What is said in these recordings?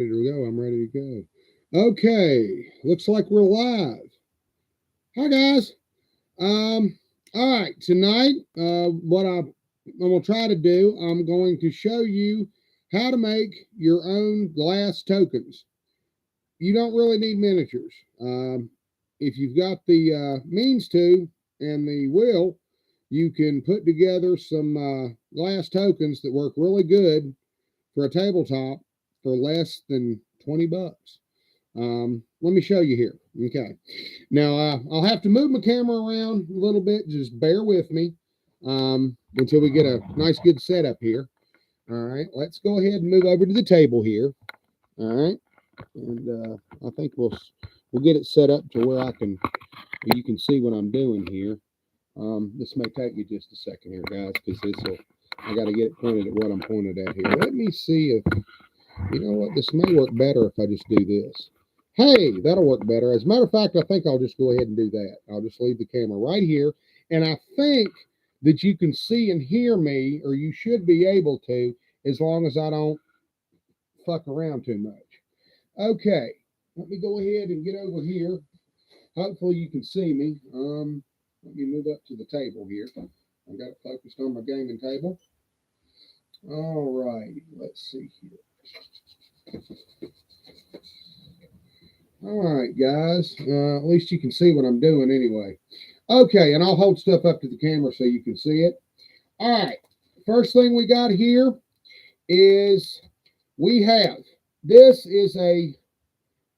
Ready to go. I'm ready to go. Okay, looks like we're live. Hi guys. All right. Tonight, what I'm gonna try to do, I'm going to show you how to make your own glass tokens. You don't really need miniatures. If you've got the means to and the will, you can put together some glass tokens that work really good for a tabletop for less than $20. Let me show you here. Okay. Now, I'll have to move my camera around a little bit. Just bear with me until we get a nice, good setup here. All right. Let's go ahead and move over to the table here. All right. And I think we'll get it set up to where you can see what I'm doing here. This may take me just a second here, guys, because I got to get it pointed at what I'm pointed at here. Let me see if, you know what, this may work better if I just do this. Hey, that'll work better. As a matter of fact, I think I'll just go ahead and do that. I'll just leave the camera right here. And I think that you can see and hear me, or you should be able to, as long as I don't fuck around too much. Okay, let me go ahead and get over here. Hopefully you can see me. Let me move up to the table here. I got it focused on my gaming table. All right, let's see here. All right, guys. At least you can see what I'm doing anyway. Okay, and I'll hold stuff up to the camera so you can see it. All right, first thing we got here is we have, this is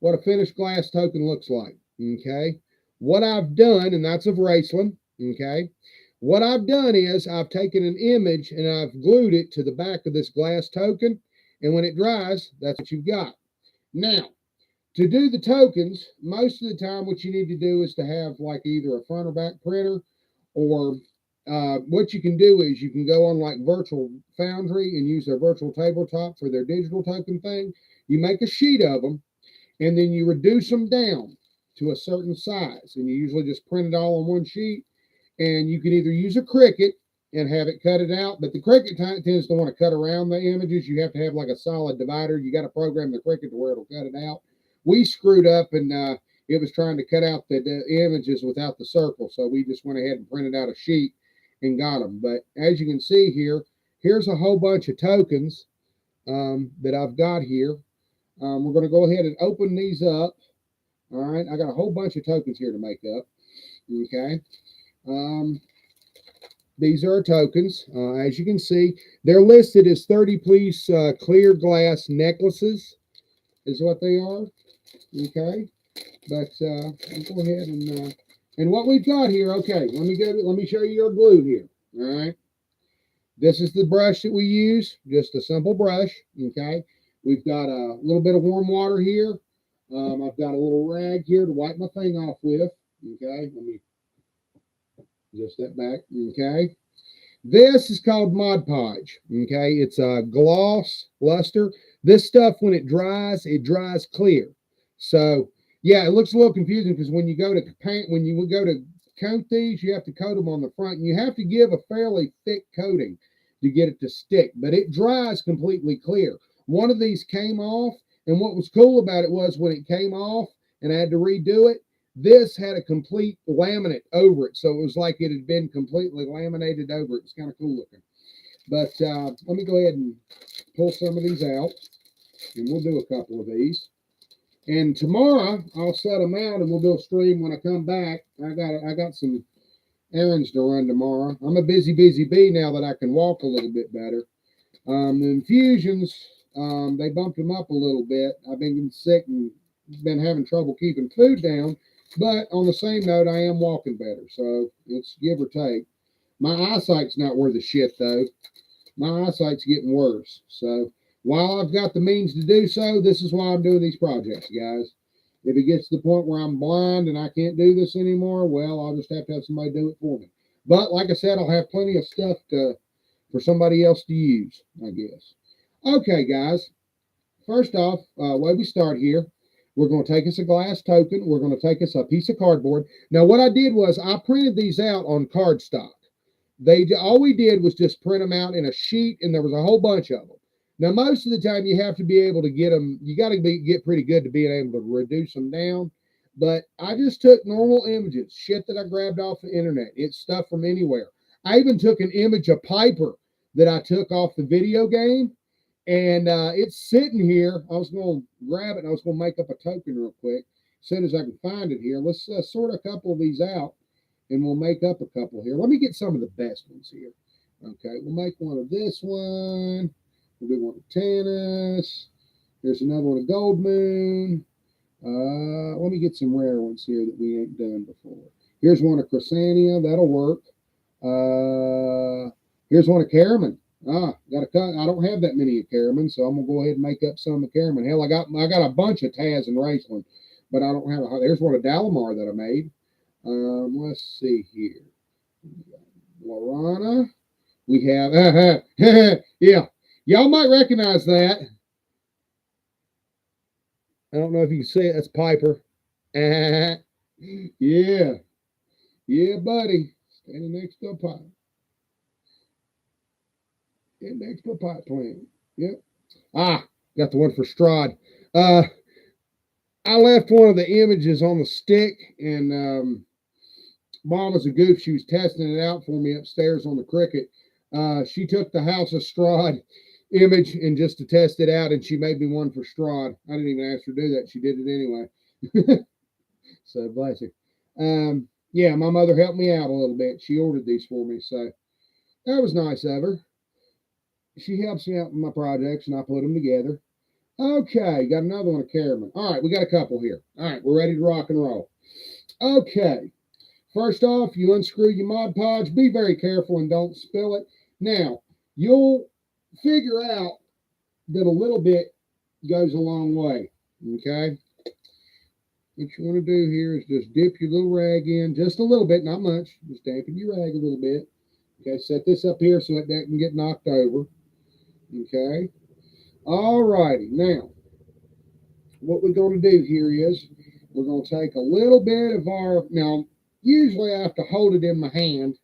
what a finished glass token looks like. Okay, what I've done, and that's of Raceland. Okay, what I've done is I've taken an image and I've glued it to the back of this glass token, and when it dries, that's what you've got. Now, to do the tokens, most of the time what you need to do is to have like either a front or back printer, or what you can do is you can go on like Virtual Foundry and use their virtual tabletop for their digital token thing. You make a sheet of them, and then you reduce them down to a certain size, and you usually just print it all on one sheet. And you can either use a Cricut and have it cut it out, but the Cricut tends to want to cut around the images. You have to have like a solid divider. You got to program the Cricut to where it'll cut it out. We screwed up, and it was trying to cut out the images without the circle, so we just went ahead and printed out a sheet and got them. But as you can see here, here's a whole bunch of tokens that I've got here. We're going to go ahead and open these up. All right, I got a whole bunch of tokens here to make up. Okay. These are tokens. As you can see, they're listed as 30-piece clear glass necklaces is what they are. Okay. But I'll go ahead and what we've got here. Okay, let me show you our glue here. All right. This is the brush that we use, just a simple brush. Okay. We've got a little bit of warm water here. I've got a little rag here to wipe my thing off with. Okay. Let me just step back. Okay. This is called Mod Podge. Okay. It's a gloss luster. This stuff, when it dries clear. So yeah, it looks a little confusing because when you go to paint, when you go to coat these, you have to coat them on the front, and you have to give a fairly thick coating to get it to stick, but it dries completely clear. One of these came off, and what was cool about it was when it came off and I had to redo it, this had a complete laminate over it, so it was like it had been completely laminated over it. It's kind of cool looking. But let me go ahead and pull some of these out, and we'll do a couple of these. And tomorrow I'll set them out, and we'll do a stream when I come back. I got some errands to run tomorrow. I'm a busy bee now that I can walk a little bit better. The infusions, they bumped them up a little bit. I've been getting sick and been having trouble keeping food down. But on the same note, I am walking better, so it's give or take. My eyesight's not worth a shit, though. My eyesight's getting worse. So while I've got the means to do so, this is why I'm doing these projects, guys. If it gets to the point where I'm blind and I can't do this anymore, well, I'll just have to have somebody do it for me. But like I said, I'll have plenty of stuff for somebody else to use, I guess. Okay, guys. First off, way we start here, we're going to take us a glass token. We're going to take us a piece of cardboard. Now, what I did was I printed these out on cardstock. All we did was just print them out in a sheet, and there was a whole bunch of them. Now, most of the time, you have to be able to get them. You got to get pretty good to being able to reduce them down. But I just took normal images, shit that I grabbed off the internet. It's stuff from anywhere. I even took an image of Piper that I took off the video game, and it's sitting here. I was going to grab it, and I was going to make up a token real quick. As soon as I can find it here, let's sort a couple of these out, and we'll make up a couple here. Let me get some of the best ones here. Okay, we'll make one of this one. We'll do one of tennis. There's another one of Gold Moon. Let me get some rare ones here that we ain't done before. Here's one of Chrysania. That'll work. Here's one of Caraman. Got a cut. I don't have that many of Caraman, so I'm gonna go ahead and make up some of Caraman. Hell, I got a bunch of Taz and Raceland, but I don't have a. There's one of Dalamar that I made. Let's see here. Lorana. We have. Yeah, y'all might recognize that. I don't know if you can see it. That's Piper. Yeah. Yeah, buddy. Standing next to a pipe. Standing next to a pipe plant. Yep. Got the one for Strahd. I left one of the images on the stick, and Mom was a goof. She was testing it out for me upstairs on the Cricket. She took the House of Strahd image and just to test it out, and she made me one for Strahd. I didn't even ask her to do that. She did it anyway. So bless her. Yeah, my mother helped me out a little bit. She ordered these for me, so that was nice of her. She helps me out with my projects, and I put them together. Okay, got another one of Caraman. All right, we got a couple here. All right, we're ready to rock and roll. Okay, first off, you unscrew your Mod Podge. Be very careful and don't spill it. Now, you'll figure out that a little bit goes a long way. Okay, what you want to do here is just dip your little rag in just a little bit, not much. Just dampen your rag a little bit. Okay, set this up here so that doesn't get knocked over. Okay, all righty. Now, what we're going to do here is we're going to take a little bit of our, now, usually I have to hold it in my hand,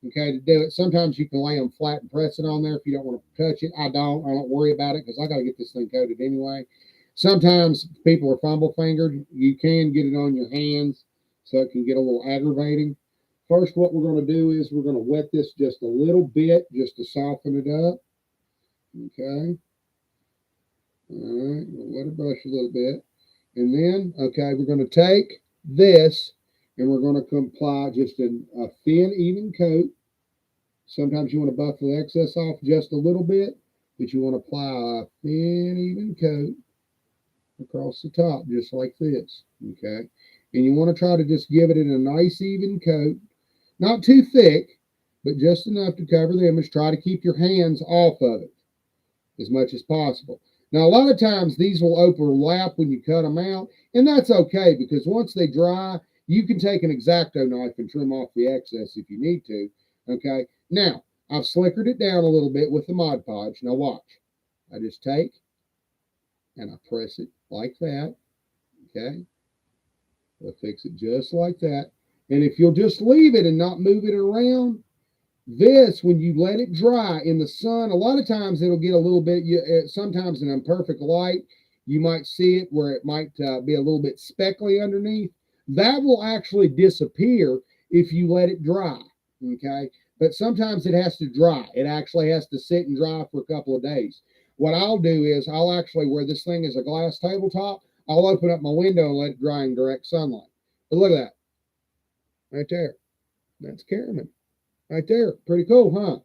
okay, to do it. Sometimes you can lay them flat and press it on there if you don't want to touch it. I don't worry about it because I got to get this thing coated anyway. Sometimes people are fumble fingered. You can get it on your hands so it can get a little aggravating. First, what we're going to do is we're going to wet this just a little bit just to soften it up. Okay. All right, we'll wet a brush a little bit. And then, okay, we're going to take this and we're going to apply just a thin, even coat. Sometimes you want to buff the excess off just a little bit, but you want to apply a thin, even coat across the top, just like this, okay? And you want to try to just give it a nice, even coat. Not too thick, but just enough to cover the image. Try to keep your hands off of it as much as possible. Now, a lot of times these will overlap when you cut them out, and that's okay because once they dry, you can take an X-Acto knife and trim off the excess if you need to, okay? Now, I've slickered it down a little bit with the Mod Podge. Now, watch. I just take and I press it like that, okay? I'll fix it just like that. And if you'll just leave it and not move it around, this, when you let it dry in the sun, a lot of times it'll get a little bit, sometimes in imperfect light, you might see it where it might be a little bit speckly underneath. That will actually disappear if you let it dry, okay? But sometimes it has to dry. It actually has to sit and dry for a couple of days. What I'll do is I'll actually, where this thing is a glass tabletop, I'll open up my window and let it dry in direct sunlight. But look at that. Right there. That's Caraman. Right there. Pretty cool, huh?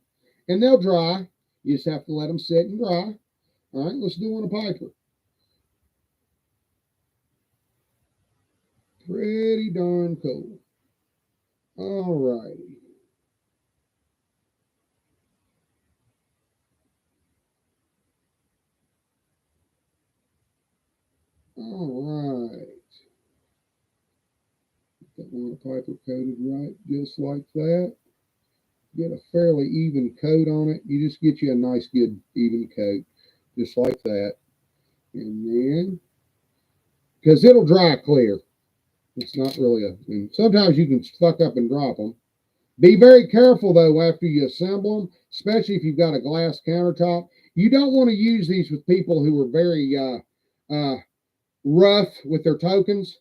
And they'll dry. You just have to let them sit and dry. All right, let's do one of Piper. Pretty darn cool. All righty. All right. Got one of Piper coated right, just like that. Get a fairly even coat on it. You just get you a nice, good, even coat, just like that. And then, because it'll dry clear. It's not really and sometimes you can fuck up and drop them. Be very careful, though, after you assemble them, especially if you've got a glass countertop. You don't want to use these with people who are very rough with their tokens.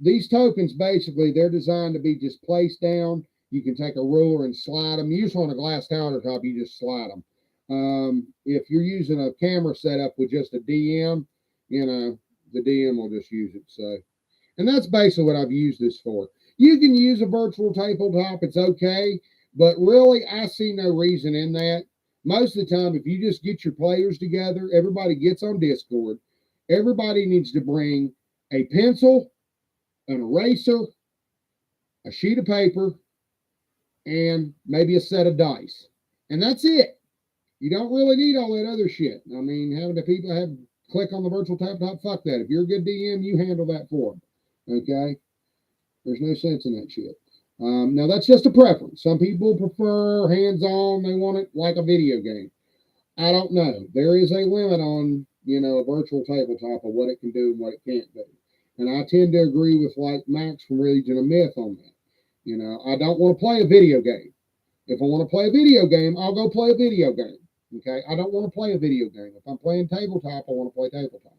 These tokens, basically, they're designed to be just placed down. You can take a ruler and slide them. Usually on a glass countertop, you just slide them. If you're using a camera setup with just a DM, you know, the DM will just use it. So, and that's basically what I've used this for. You can use a virtual tabletop. It's okay. But really, I see no reason in that. Most of the time, if you just get your players together, everybody gets on Discord. Everybody needs to bring a pencil, an eraser, a sheet of paper, and maybe a set of dice. And that's it. You don't really need all that other shit. I mean, having the people have click on the virtual tabletop, fuck that. If you're a good DM, you handle that for them. Okay? There's no sense in that shit. Now, that's just a preference. Some people prefer hands-on. They want it like a video game. I don't know. There is a limit on, you know, a virtual tabletop of what it can do and what it can't do. And I tend to agree with, like, Max from Religion of Myth on that. You know, I don't want to play a video game. If I want to play a video game, I'll go play a video game. Okay? I don't want to play a video game. If I'm playing tabletop, I want to play tabletop.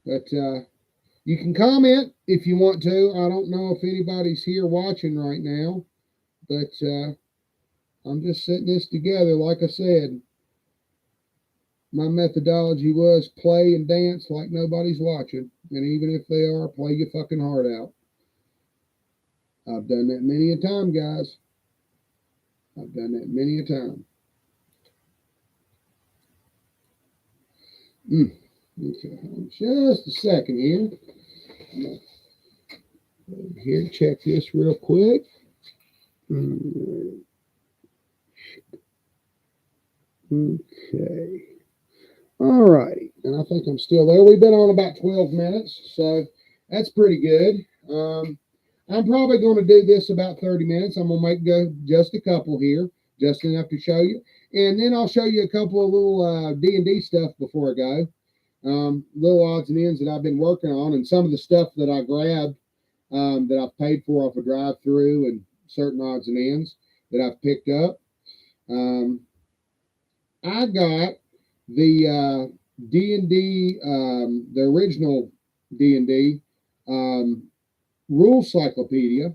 But you can comment if you want to. I don't know if anybody's here watching right now, but I'm just setting this together. Like I said, my methodology was play and dance like nobody's watching. And even if they are, play your fucking heart out. I've done that many a time, guys. I've done that many a time. Okay, just a second here. Here, check this real quick. Okay. All righty. And I think I'm still there. We've been on about 12 minutes, so that's pretty good. I'm probably going to do this about 30 minutes. I'm going to make go just a couple here, just enough to show you. And then I'll show you a couple of little D&D stuff before I go. Little odds and ends that I've been working on, and some of the stuff that I grabbed that I've paid for off a drive-through, and certain odds and ends that I've picked up. I got the D&D, the original D&D rule cyclopedia,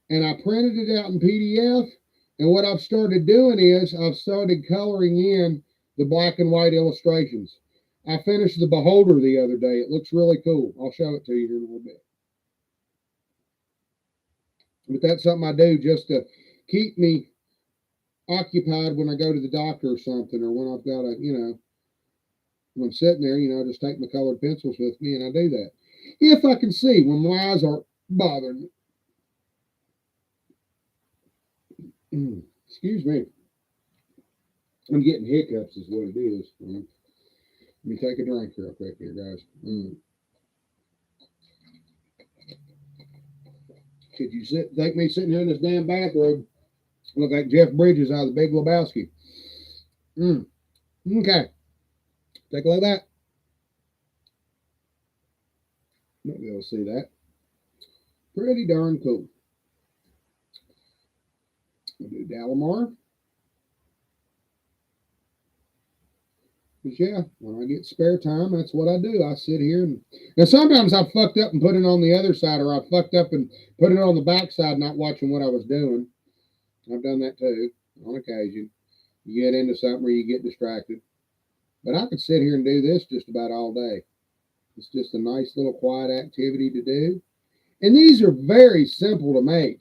and I printed it out in PDF. And what I've started doing is I've started coloring in the black and white illustrations. I finished the Beholder the other day. It looks really cool. I'll show it to you here in a little bit. But that's something I do just to keep me occupied when I go to the doctor or something, or when I've got a, you know, when I'm sitting there, you know, I just take my colored pencils with me and I do that. If I can see when my eyes are bothering me. Excuse me. I'm getting hiccups is what it is. Let me take a drink real quick here, guys. Could you think me sitting here in this damn bathrobe look like Jeff Bridges out of the Big Lebowski? Okay. Take a look at that. Might be able to see that. Pretty darn cool. We'll do Dalamar. But yeah, when I get spare time, that's what I do. I sit here and sometimes I fucked up and put it on the other side, or I fucked up and put it on the back side, not watching what I was doing. I've done that too on occasion. You get into something or you get distracted. But I could sit here and do this just about all day. It's just a nice little quiet activity to do. And these are very simple to make.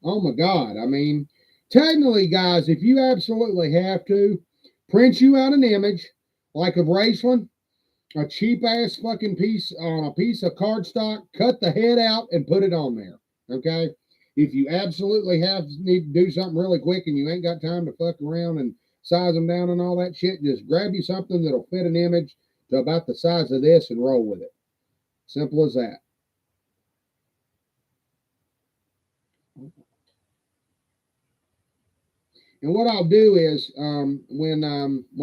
Oh my God. I mean, technically, guys, if you absolutely have to, print you out an image like of Raceland, a cheap ass fucking piece on a piece of cardstock, cut the head out and put it on there. Okay? If you absolutely need to do something really quick and you ain't got time to fuck around and size them down and all that shit, just grab you something that'll fit an image to about the size of this and roll with it. Simple as that. And what I'll do is when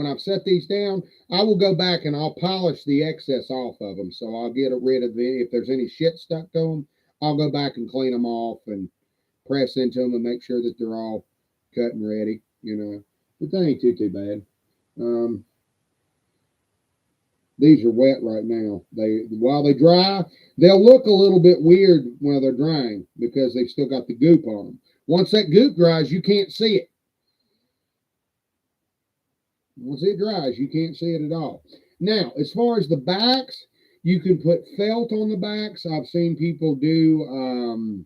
I've set these down, I will go back and I'll polish the excess off of them. So I'll get rid of if there's any shit stuck to them, I'll go back and clean them off and press into them and make sure that they're all cut and ready, you know. But they ain't too bad. These are wet right now. While they dry, they'll look a little bit weird while they're drying because they've still got the goop on them. Once that goop dries, you can't see it. Once it dries, you can't see it at all. Now, as far as the backs, you can put felt on the backs. I've seen people do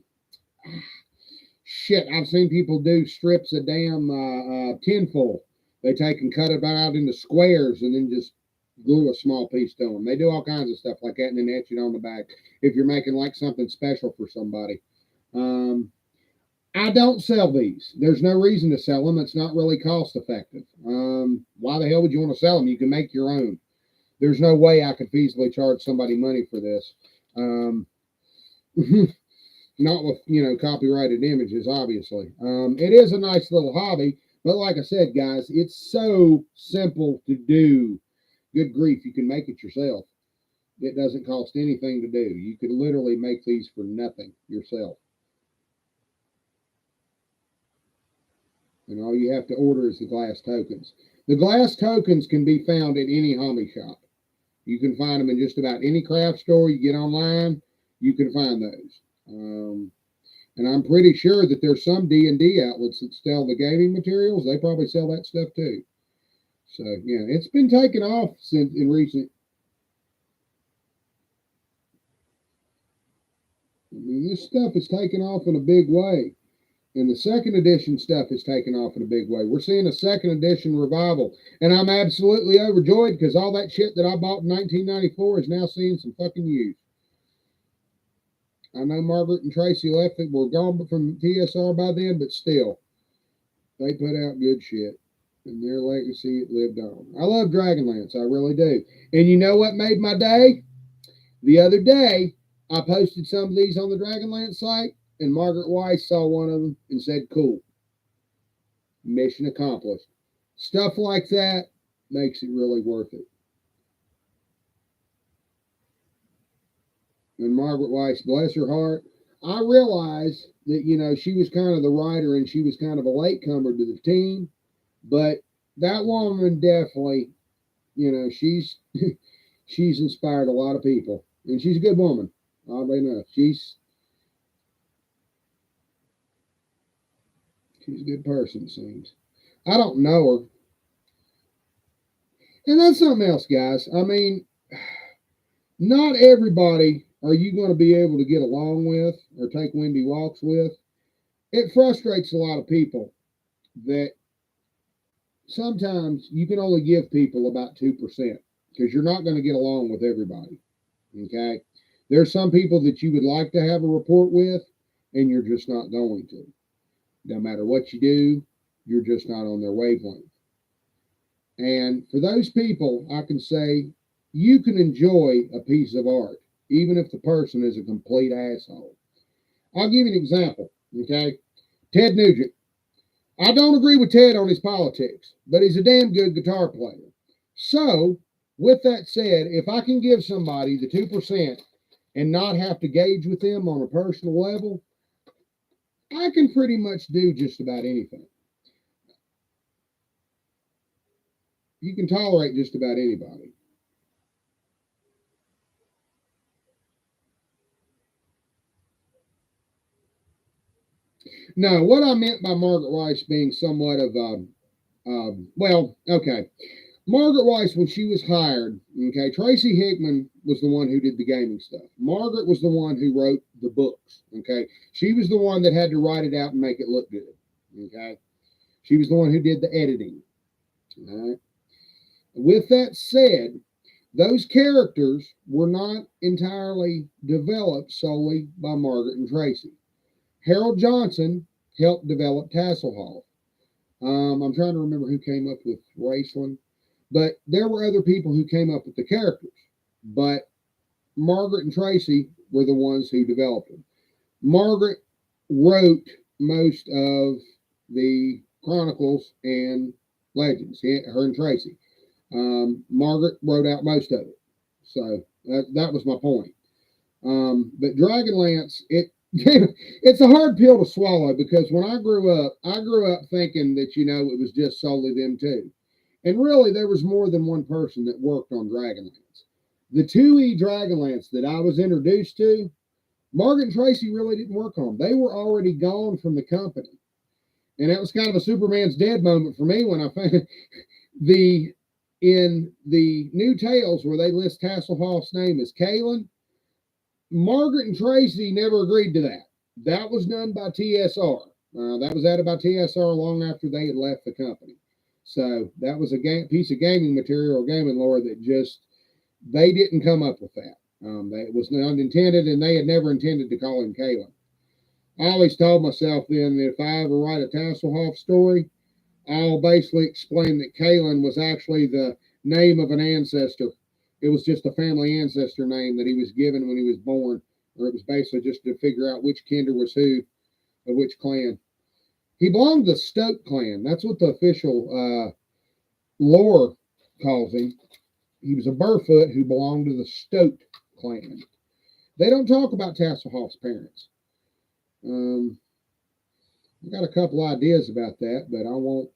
I've seen people do strips of damn tinfoil. They take and cut it out into squares and then just glue a small piece to them. They do all kinds of stuff like that and then etch it on the back if you're making like something special for somebody. I don't sell these. There's no reason to sell them. It's not really cost effective. Why the hell would you want to sell them? You can make your own. There's no way I could feasibly charge somebody money for this. Not with, copyrighted images, obviously. It is a nice little hobby, but like I said, guys, it's so simple to do. Good grief, you can make it yourself. It doesn't cost anything to do. You could literally make these for nothing yourself. And all you have to order is the glass tokens. The glass tokens can be found at any hobby shop. You can find them in just about any craft store you get online. You can find those. And I'm pretty sure that there's some D&D outlets that sell the gaming materials. They probably sell that stuff too. So, yeah, it's been taken off since in recent. I mean, this stuff is taken off in a big way. And the second edition stuff is taken off in a big way. We're seeing a second edition revival. And I'm absolutely overjoyed because all that shit that I bought in 1994 is now seeing some fucking use. I know Margaret and Tracy left it, were gone from TSR by then, but still, they put out good shit. And their legacy lived on. I love Dragonlance, I really do. And you know what made my day? The other day, I posted some of these on the Dragonlance site, and Margaret Weiss saw one of them and said, cool. Mission accomplished. Stuff like that makes it really worth it. And Margaret Weiss, bless her heart, I realized that, she was kind of the writer and she was kind of a latecomer to the team. But that woman definitely, she's she's inspired a lot of people. And she's a good woman, oddly enough. She's a good person, it seems. I don't know her. And that's something else, guys. I mean, not everybody are you going to be able to get along with or take windy walks with. It frustrates a lot of people that sometimes you can only give people about 2% because you're not going to get along with everybody. Okay? There's some people that you would like to have a rapport with, and you're just not going to. No matter what you do, you're just not on their wavelength. And for those people, I can say you can enjoy a piece of art, even if the person is a complete asshole. I'll give you an example, okay? Ted Nugent. I don't agree with Ted on his politics, but he's a damn good guitar player. So, with that said, if I can give somebody the 2% and not have to gauge with them on a personal level, I can pretty much do just about anything. You can tolerate just about anybody. Now, what I meant by Margaret Weiss being somewhat of okay. Margaret Weiss, when she was hired, okay, Tracy Hickman was the one who did the gaming stuff. Margaret was the one who wrote the books, okay? She was the one that had to write it out and make it look good, okay? She was the one who did the editing, all right? With that said, those characters were not entirely developed solely by Margaret and Tracy. Harold Johnson helped develop Tasselhoff. I'm trying to remember who came up with Raceland, but there were other people who came up with the characters. But Margaret and Tracy were the ones who developed them. Margaret wrote most of the Chronicles and Legends. Her and Tracy. Margaret wrote out most of it. So that was my point. But Dragonlance, it's a hard pill to swallow because when I grew up thinking that, it was just solely them two. And really, there was more than one person that worked on Dragonlance. The 2e Dragonlance that I was introduced to, Margaret and Tracy really didn't work on. They were already gone from the company. And that was kind of a Superman's dead moment for me when I found in the New Tales where they list Hasselhoff's name as Kalen. Margaret and Tracy never agreed to that. That was done by TSR. That was added by TSR long after they had left the company. So that was a piece of gaming material or gaming lore that they didn't come up with that. It was not intended, and they had never intended to call him Kalen. I always told myself then that if I ever write a Tasselhoff story, I'll basically explain that Kalen was actually the name of an ancestor. It was just a family ancestor name that he was given when he was born, or it was basically just to figure out which kinder was who of which clan. He belonged to the Stoke clan. That's what the official lore calls him. He was a Burfoot who belonged to the Stoke clan. They don't talk about Tasselhoff's parents. I got a couple ideas about that, but I won't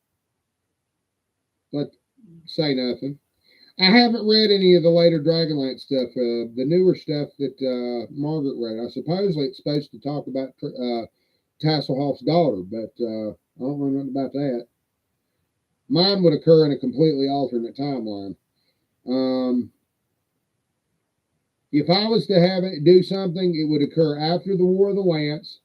say nothing. I haven't read any of the later Dragonlance stuff, the newer stuff that Margaret read. I supposedly it's supposed to talk about Tasselhoff's daughter, but I don't know nothing about that. Mine would occur in a completely alternate timeline. If I was to have it do something, it would occur after the War of the Lance.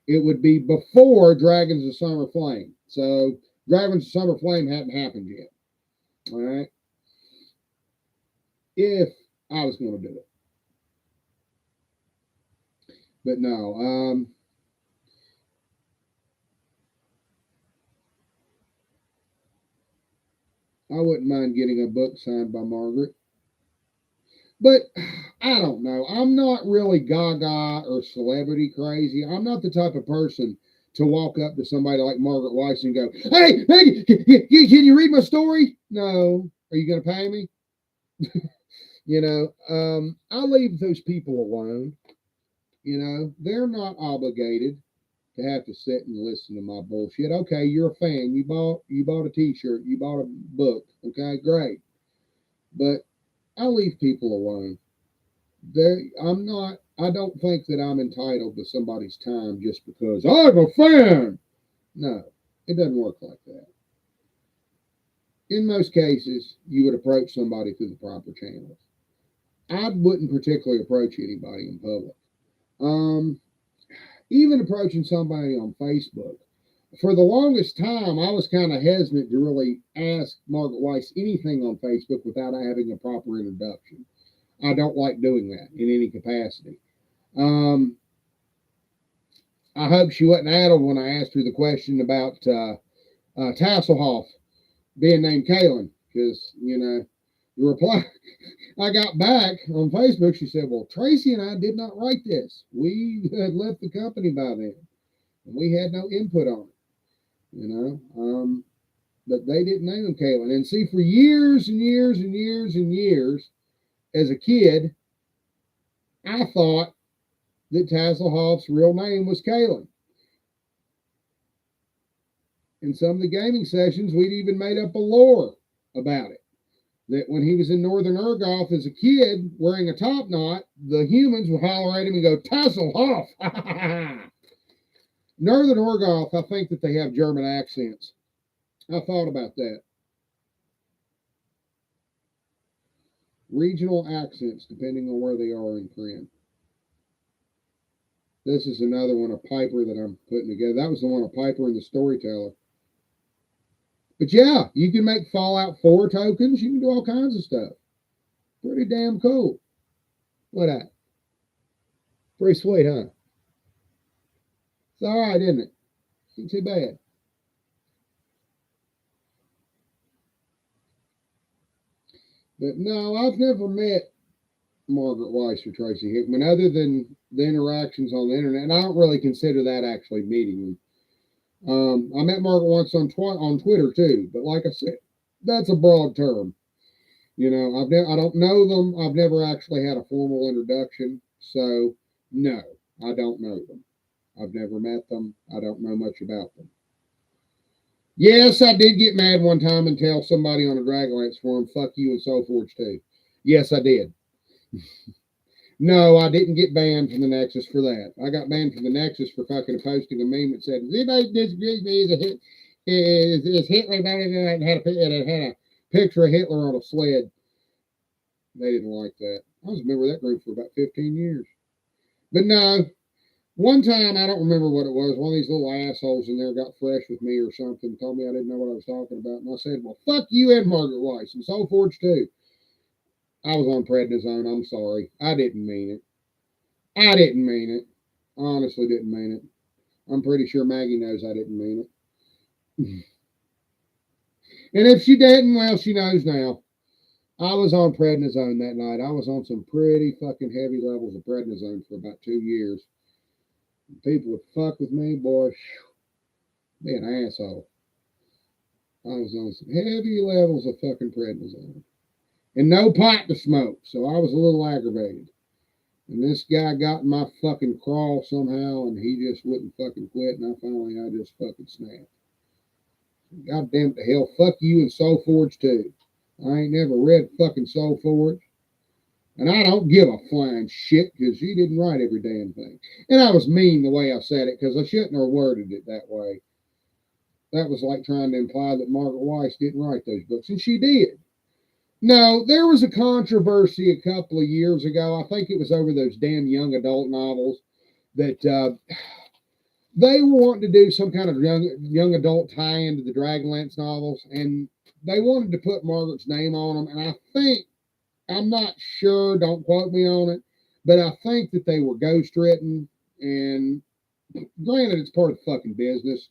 It would be before Dragons of Summer Flame. So Dragons of Summer Flame hadn't happened yet. All right. If I was going to do it. But no. I wouldn't mind getting a book signed by Margaret. But I don't know. I'm not really gaga or celebrity crazy. I'm not the type of person to walk up to somebody like Margaret Weiss and go, hey, can you read my story? No. Are you going to pay me? I leave those people alone. They're not obligated to have to sit and listen to my bullshit. Okay, you're a fan. You bought a t-shirt. You bought a book. Okay, great. But I leave people alone. I don't think that I'm entitled to somebody's time just because I'm a fan. No, it doesn't work like that. In most cases, you would approach somebody through the proper channels. I wouldn't particularly approach anybody in public. Even approaching somebody on Facebook. For the longest time, I was kind of hesitant to really ask Margaret Weiss anything on Facebook without having a proper introduction. I don't like doing that in any capacity. I hope she wasn't addled when I asked her the question about Tasselhoff being named Kalen, because, the reply I got back on Facebook, she said, well, Tracy and I did not write this. We had left the company by then, and we had no input on it, but they didn't name him Kalen. And see, for years and years and years and years, as a kid, I thought that Tasselhoff's real name was Kalen. In some of the gaming sessions, we'd even made up a lore about it. That when he was in Northern Urgoth as a kid, wearing a top knot, the humans would holler at him and go, Tasselhoff! Northern Urgoth, I think that they have German accents. I thought about that. Regional accents, depending on where they are in Kryn. This is another one, a Piper that I'm putting together. That was the one, a Piper and the Storyteller. But yeah, you can make Fallout 4 tokens. You can do all kinds of stuff. Pretty damn cool. What that? Pretty sweet, huh? It's all right, isn't it? Ain't too bad. But no, I've never met Margaret Weiss or Tracy Hickman other than the interactions on the internet. And I don't really consider that actually meeting them. I met Margaret once on Twitter too, but like I said, that's a broad term. You know, I don't know them. I've never actually had a formal introduction, so no, I don't know them. I've never met them. I don't know much about them. Yes, I did get mad one time and tell somebody on a Dragonlance forum, "Fuck you" and Soul Forge too. Yes, I did. No, I didn't get banned from the Nexus for that. I got banned from the Nexus for fucking posting a meme that said, "Does anybody disagree with me? Is Hitler better?" And it had a picture of Hitler on a sled. They didn't like that. I was a member of that group for about 15 years. But no, one time, I don't remember what it was, one of these little assholes in there got fresh with me or something, told me I didn't know what I was talking about. And I said, "Well, fuck you and Margaret Weiss and Soul Forge too." I was on prednisone. I'm sorry. I didn't mean it. I didn't mean it. I honestly didn't mean it. I'm pretty sure Maggie knows I didn't mean it. And if she didn't, well, she knows now. I was on prednisone that night. I was on some pretty fucking heavy levels of prednisone for about 2 years. People would fuck with me, boy. Be an asshole. I was on some heavy levels of fucking prednisone. And no pot to smoke, so I was a little aggravated. And this guy got in my fucking crawl somehow, and he just wouldn't fucking quit, and I just fucking snapped. God damn it to hell, fuck you and Soul Forge too. I ain't never read fucking Soul Forge. And I don't give a flying shit because she didn't write every damn thing. And I was mean the way I said it because I shouldn't have worded it that way. That was like trying to imply that Margaret Weiss didn't write those books, and she did. No, there was a controversy a couple of years ago. I think it was over those damn young adult novels that they were wanting to do some kind of young adult tie into the Dragonlance novels, and they wanted to put Margaret's name on them. And I think, I'm not sure, don't quote me on it, but I think that they were ghost written. And granted, it's part of the fucking business.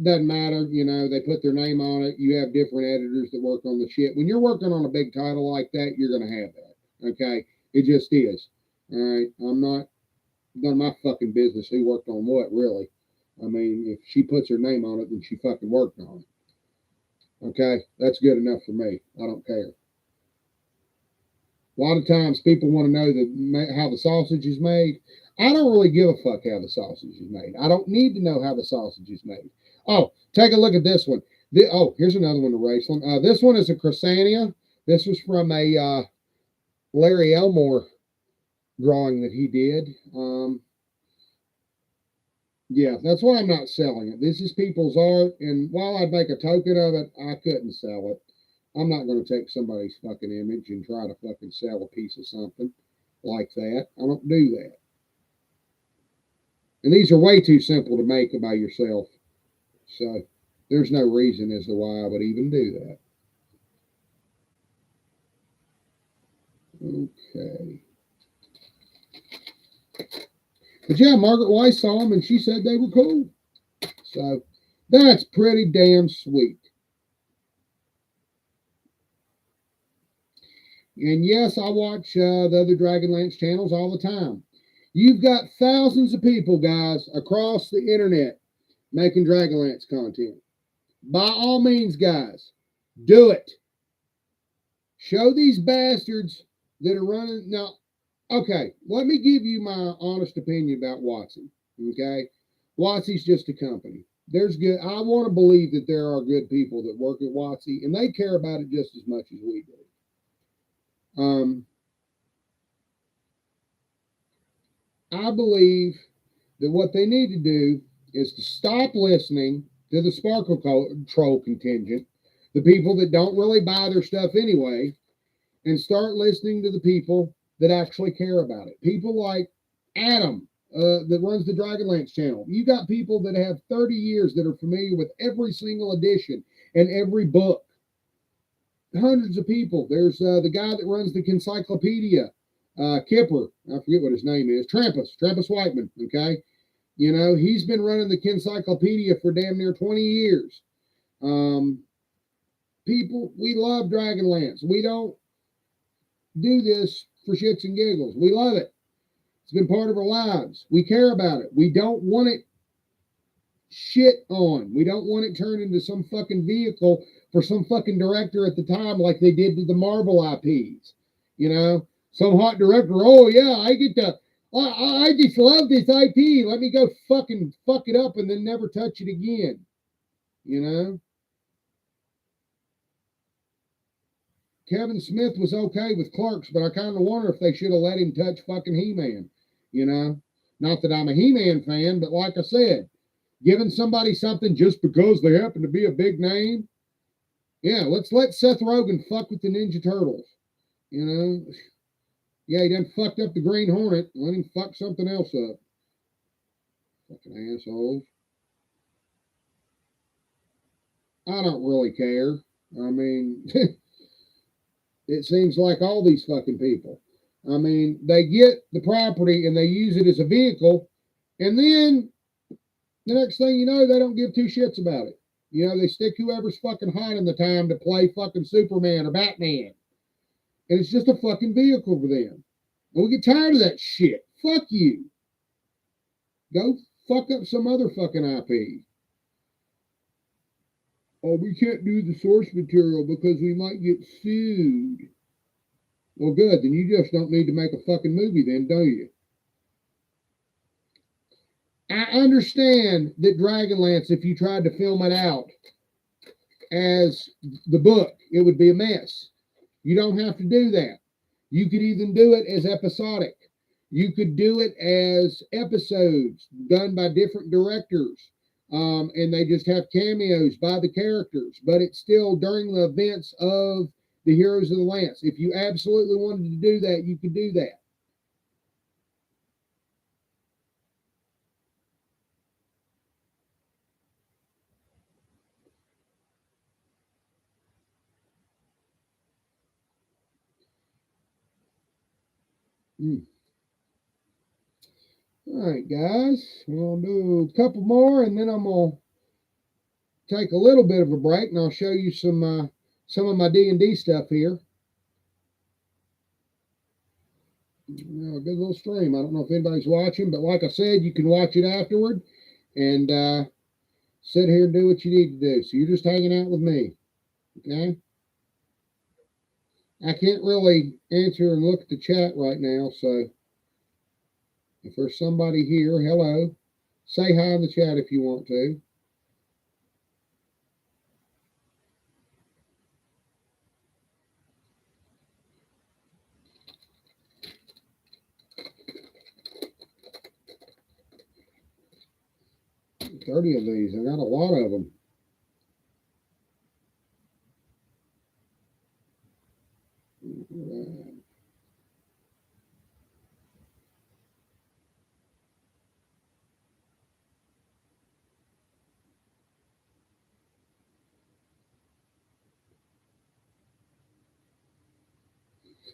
Doesn't matter, you know, they put their name on it. You have different editors that work on the shit. When you're working on a big title like that, you're going to have that. Okay. It just is. All right. I'm not none of my fucking business who worked on what, really. I mean, if she puts her name on it, then she fucking worked on it. Okay. That's good enough for me. I don't care. A lot of times people want to know how the sausage is made. I don't really give a fuck how the sausage is made. I don't need to know how the sausage is made. Oh, take a look at this one. Here's another one to Raceland. This one is a Chrysania. This was from a Larry Elmore drawing that he did. Yeah, that's why I'm not selling it. This is people's art, and while I'd make a token of it, I couldn't sell it. I'm not going to take somebody's fucking image and try to fucking sell a piece of something like that. I don't do that. And these are way too simple to make by yourself. So there's no reason as to why I would even do that. Okay. But yeah, Margaret Weiss saw them and she said they were cool. So that's pretty damn sweet. And yes, I watch the other Dragonlance channels all the time. You've got thousands of people, guys, across the internet making Dragonlance content. By all means, guys, do it. Show these bastards that are running. Now, okay, let me give you my honest opinion about WotC. Okay, WotC's just a company. There's good. I want to believe that there are good people that work at WotC, and they care about it just as much as we do. I believe that what they need to do is to stop listening to the Sparkle Troll contingent, the people that don't really buy their stuff anyway, and start listening to the people that actually care about it. People like Adam, that runs the Dragonlance channel. You got people that have 30 years that are familiar with every single edition and every book. Hundreds of people. There's the guy that runs the Encyclopedia, Kipper. I forget what his name is. Trampus Whiteman. Okay. You know, he's been running the Encyclopedia for damn near 20 years. People, we love Dragonlance. We don't do this for shits and giggles. We love it. It's been part of our lives. We care about it. We don't want it shit on. We don't want it turned into some fucking vehicle for some fucking director at the time, like they did to the Marvel IPs. You know, some hot director, oh yeah, I get to, I just love this IP. Let me go fucking fuck it up and then never touch it again. You know? Kevin Smith was okay with Clerks, but I kind of wonder if they should have let him touch fucking He-Man. You know? Not that I'm a He-Man fan, but like I said, giving somebody something just because they happen to be a big name. Yeah, let's let Seth Rogen fuck with the Ninja Turtles. You know? Yeah, he done fucked up the Green Hornet. Let him fuck something else up. Fucking assholes. I don't really care. I mean, it seems like all these fucking people. I mean, they get the property and they use it as a vehicle, and then the next thing you know, they don't give two shits about it. You know, they stick whoever's fucking hot in the time to play fucking Superman or Batman. And it's just a fucking vehicle for them. And we get tired of that shit. Fuck you. Go fuck up some other fucking IP. Oh, we can't do the source material because we might get sued. Well, good. Then you just don't need to make a fucking movie then, do you? I understand that Dragonlance, if you tried to film it out as the book, it would be a mess. You don't have to do that. You could even do it as episodic. You could do it as episodes done by different directors. And they just have cameos by the characters, but it's still during the events of the Heroes of the Lance. If you absolutely wanted to do that, you could do that. Mm. All right, guys, we'll do a couple more, and then I'm gonna take a little bit of a break, and I'll show you some of my D&D stuff here. A good little stream. I don't know if anybody's watching, but like I said, you can watch it afterward and sit here and do what you need to do. So you're just hanging out with me, okay? I can't really answer and look at the chat right now, so if there's somebody here, hello. Say hi in the chat if you want to. $30 of these. I got a lot of them.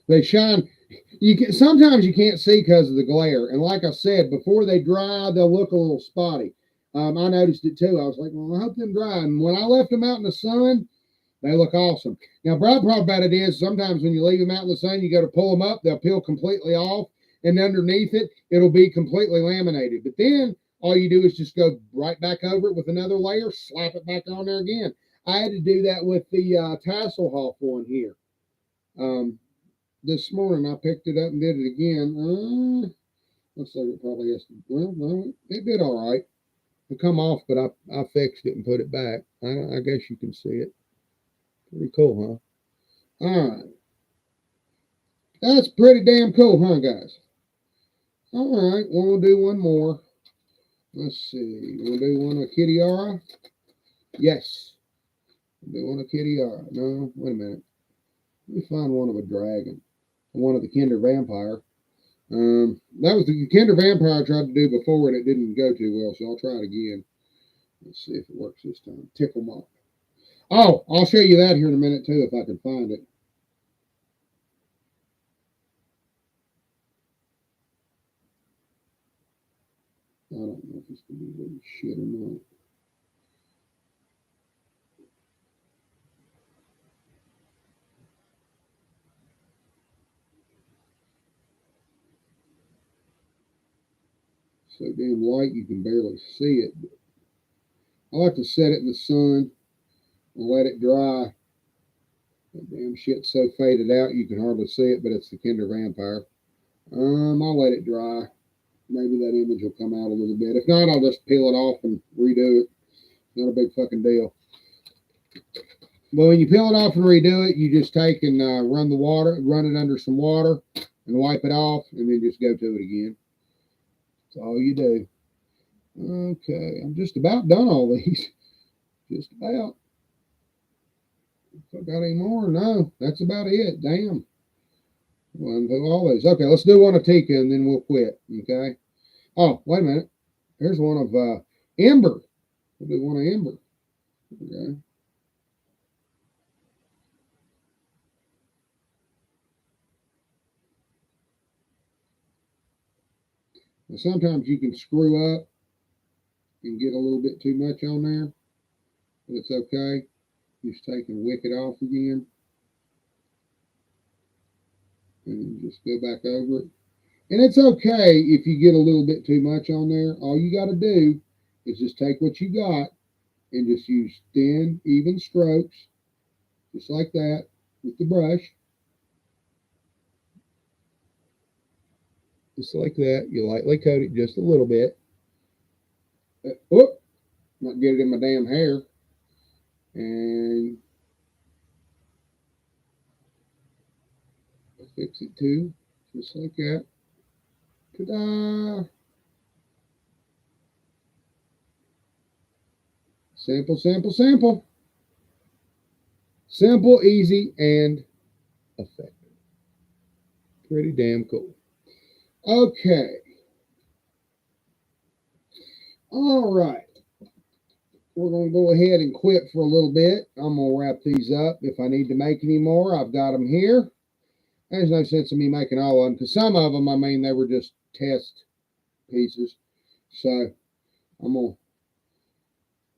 They shine. You can sometimes you can't see because of the glare, and like I said, before they dry, they'll look a little spotty. I noticed it too. I was like, well, I hope them dry. And when I left them out in the sun, they look awesome. Now, broad part about it is sometimes when you leave them out in the sun, you go to pull them up, they'll peel completely off, and underneath it, it'll be completely laminated. But then all you do is just go right back over it with another layer, slap it back on there again. I had to do that with the Tasselhoff one here. This morning I picked it up and did it again. Looks like it probably has to. Well, no, it did all right. It come off, but I fixed it and put it back. I guess you can see it. Pretty cool, huh? All right. That's pretty damn cool, huh, guys? All right. We'll do one more. Let's see. We'll do one of Kitiara. Yes. We'll do one of Kitiara. No, wait a minute. Let me find one of a dragon. One of the Kinder Vampire. That was the Kinder Vampire I tried to do before and it didn't go too well, so I'll try it again. Let's see if it works this time. Tickle Mop. Oh, I'll show you that here in a minute too if I can find it. I don't know if it's going to be really shit or not. So damn light you can barely see it. I like to set it in the sun and let it dry. That damn shit's so faded out you can hardly see it, but it's the Kinder Vampire. I'll let it dry. Maybe that image will come out a little bit. If not, I'll just peel it off and redo it. Not a big fucking deal. But when you peel it off and redo it, you just take and run it under some water and wipe it off, and then just go to it again. That's all you do. Okay, I'm just about done all these. Just about. If I got any more? No, that's about it. Damn. One through all these. Okay, let's do one of Tika and then we'll quit. Okay. Oh, wait a minute. Here's one of Ember. We'll do one of Ember. Okay. Now, sometimes you can screw up and get a little bit too much on there, but it's okay. Just take and wick it off again. And just go back over it. And it's okay if you get a little bit too much on there. All you got to do is just take what you got and just use thin, even strokes, just like that, with the brush. Just like that. You lightly coat it just a little bit. Whoop! Not get it in my damn hair. And fix it too, just like that. Ta-da! Simple, simple, simple. Simple, easy, and effective. Pretty damn cool. Okay. All right. We're going to go ahead and quit for a little bit. I'm going to wrap these up. If I need to make any more, I've got them here. There's no sense in me making all of them, because some of them, I mean, they were just test pieces. So, I'm going to,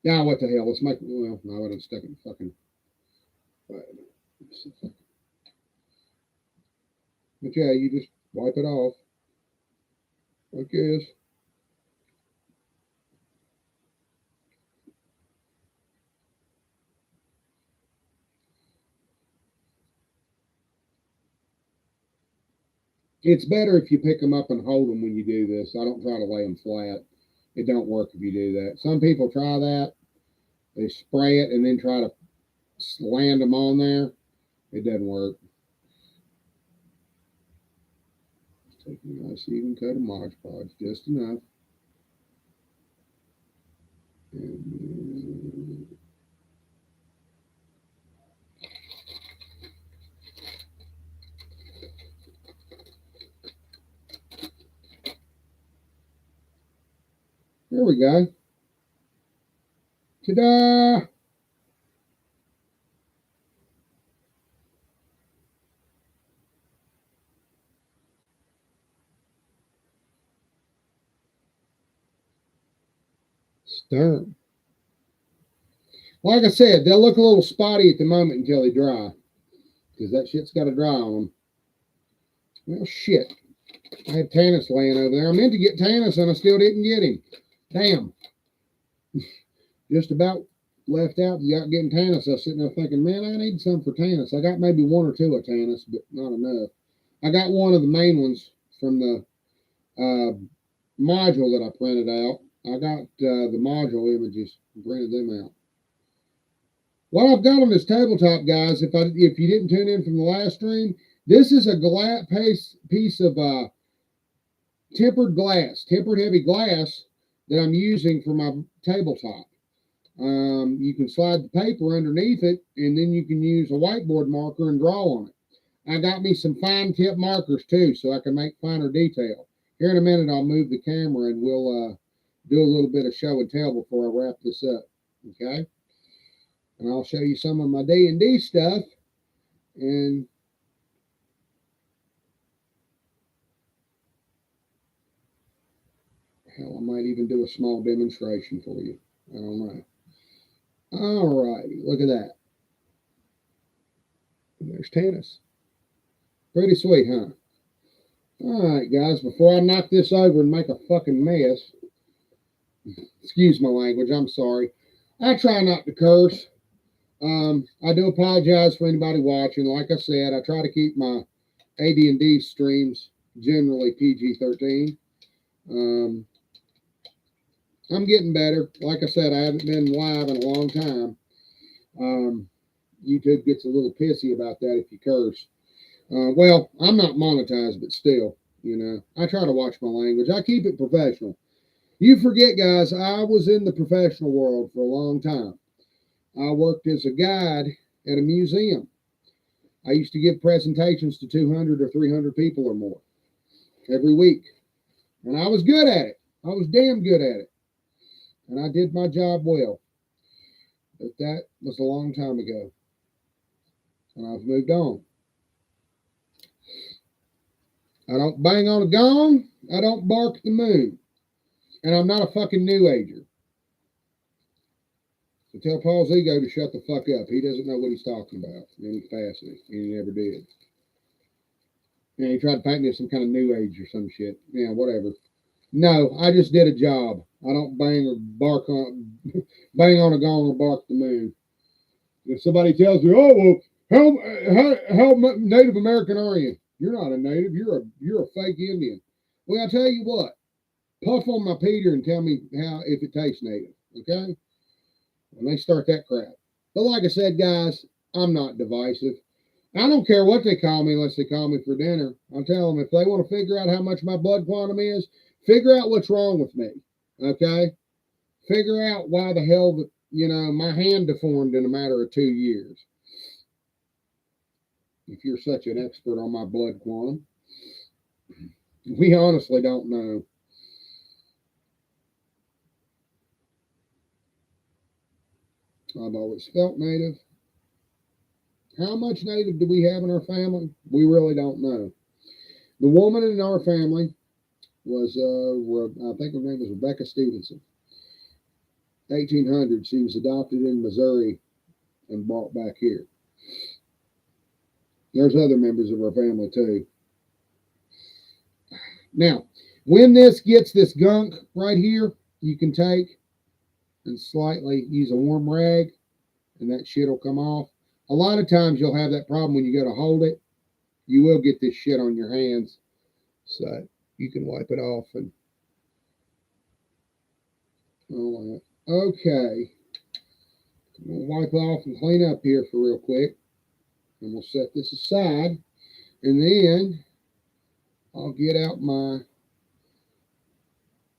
yeah, what the hell, let's make, well, no, I would have stuck it in fucking, but yeah, you just wipe it off, like this. It's better if you pick them up and hold them when you do this. I don't try to lay them flat. It don't work if you do that. Some people try that. They spray it and then try to land them on there. It doesn't work. Just take a nice even coat of Mod Podge, just enough. And there we go. Ta-da! Stern. Like I said, they'll look a little spotty at the moment until they dry, because that shit's got to dry on them. Well, shit. I had Tanis laying over there. I meant to get Tanis and I still didn't get him. Damn. Just about left out without getting Tanis. I was sitting there thinking, man, I need some for Tanis. I got maybe one or two of Tanis, but not enough. I got one of the main ones from the module that I printed out. I got the module images and printed them out. What I've got on this tabletop, guys, if you didn't tune in from the last stream, this is a piece of tempered heavy glass that I'm using for my tabletop. You can slide the paper underneath it, and then you can use a whiteboard marker and draw on it. I got me some fine tip markers too, so I can make finer detail. Here in a minute, I'll move the camera and we'll do a little bit of show and tell before I wrap this up. Okay, and I'll show you some of my D&D stuff, and hell, I might even do a small demonstration for you. I don't know. All righty, look at that. And there's Tanis. Pretty sweet, huh? All right, guys, before I knock this over and make a fucking mess, excuse my language, I'm sorry. I try not to curse. I do apologize for anybody watching. Like I said, I try to keep my AD&D streams generally PG-13. Um, I'm getting better. Like I said, I haven't been live in a long time. YouTube gets a little pissy about that if you curse. Well, I'm not monetized, but still, I try to watch my language. I keep it professional. You forget, guys, I was in the professional world for a long time. I worked as a guide at a museum. I used to give presentations to 200 or 300 people or more every week. And I was good at it. I was damn good at it. And I did my job well. But that was a long time ago. And I've moved on. I don't bang on a gong. I don't bark at the moon. And I'm not a fucking new ager. So tell Paul's ego to shut the fuck up. He doesn't know what he's talking about in any capacity. And he never did. He tried to paint me as some kind of new age or some shit. Yeah, whatever. No, I just did a job. I don't bang or bark on, bang on a gong or bark at the moon. If somebody tells me, "Oh well, how Native American are you?" You're not a native. You're a fake Indian. Well, I tell you what. Puff on my Peter and tell me if it tastes native. Okay? When they start that crap. But like I said, guys, I'm not divisive. I don't care what they call me unless they call me for dinner. I'll tell them if they want to figure out how much my blood quantum is, figure out what's wrong with me. Okay? Figure out why the hell, my hand deformed in a matter of 2 years. If you're such an expert on my blood quantum. We honestly don't know. I've always felt native. How much native do we have in our family? We really don't know. The woman in our family was, I think her name was Rebecca Stevenson. 1800, she was adopted in Missouri and brought back here. There's other members of our family too. Now, when this gets this gunk right here, you can take and slightly use a warm rag and that shit will come off. A lot of times you'll have that problem when you go to hold it. You will get this shit on your hands. So you can wipe it off and all that. Okay. I'm going to wipe off and clean up here for real quick. And we'll set this aside. And then I'll get out my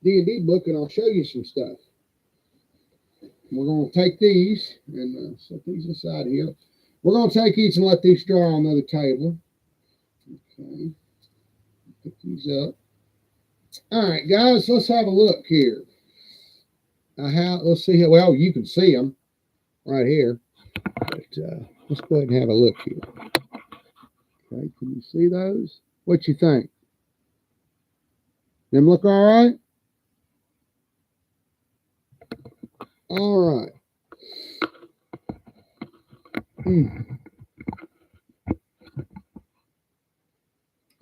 D&D book and I'll show you some stuff. We're going to take these and set these aside here. We're going to take each and let these dry on another table. Okay. Put these up. All right, guys, let's have a look here. Let's see how well you can see them right here. But let's go ahead and have a look here. Okay, can you see those? What you think? Them look all right? All right.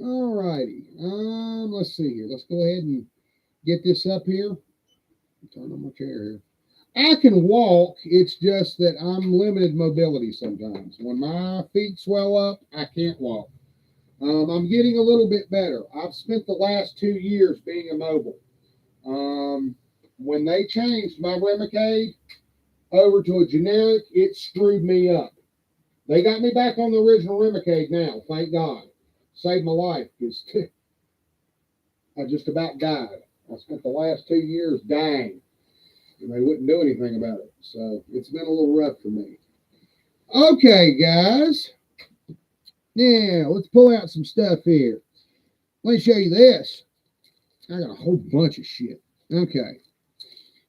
All righty. Let's see here. Let's go ahead and get this up here. Turn on my chair here. I can walk. It's just that I'm limited mobility sometimes. When my feet swell up, I can't walk. I'm getting a little bit better. I've spent the last 2 years being immobile. When they changed my Remicade over to a generic, it screwed me up. They got me back on the original Remicade now, thank God. Saved my life because I just about died. I spent the last 2 years dying, and they wouldn't do anything about it. So it's been a little rough for me. Okay, guys. Now, let's pull out some stuff here. Let me show you this. I got a whole bunch of shit. Okay.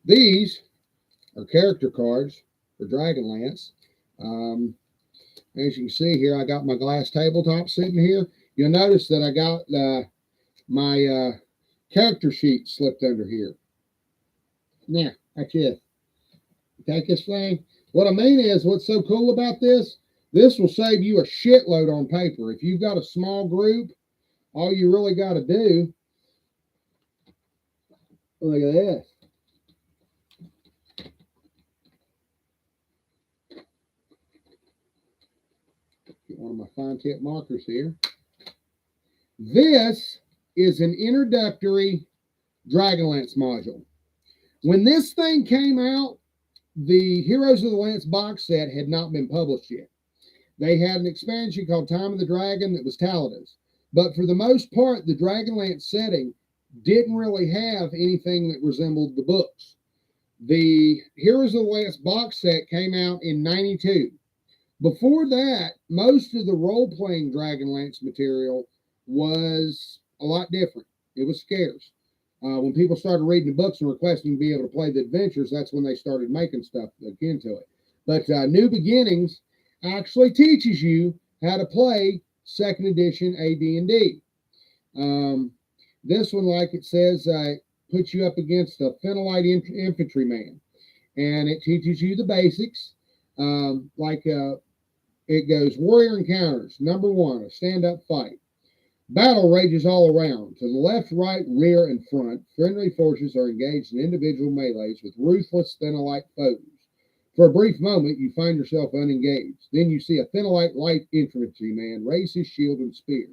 These are character cards for Dragonlance. As you can see here, I got my glass tabletop sitting here. You'll notice that I got my character sheet slipped under here. Now, that's it. Take this thing. What I mean is, what's so cool about this? This will save you a shitload on paper. If you've got a small group, all you really got to do, look at this. one of my fine tip markers here. This is an introductory Dragonlance module. When this thing came out, the Heroes of the Lance box set had not been published yet. They had an expansion called Time of the Dragon that was Taladas. But for the most part, the Dragonlance setting didn't really have anything that resembled the books. The Heroes of the Lance box set came out in '92. Before that, most of the role-playing Dragonlance material was a lot different. It was scarce. When people started reading the books and requesting to be able to play the adventures, that's when they started making stuff akin to it. But New Beginnings actually teaches you how to play second edition AD&D. This one, like it says, puts you up against a Phenolite infantryman, and it teaches you the basics. It goes warrior encounters. Number 1, a stand-up fight. Battle rages all around. To the left, right, rear, and front, friendly forces are engaged in individual melees with ruthless Phenolite foes. For a brief moment, you find yourself unengaged. Then you see a Phenolite light infantryman raise his shield and spear.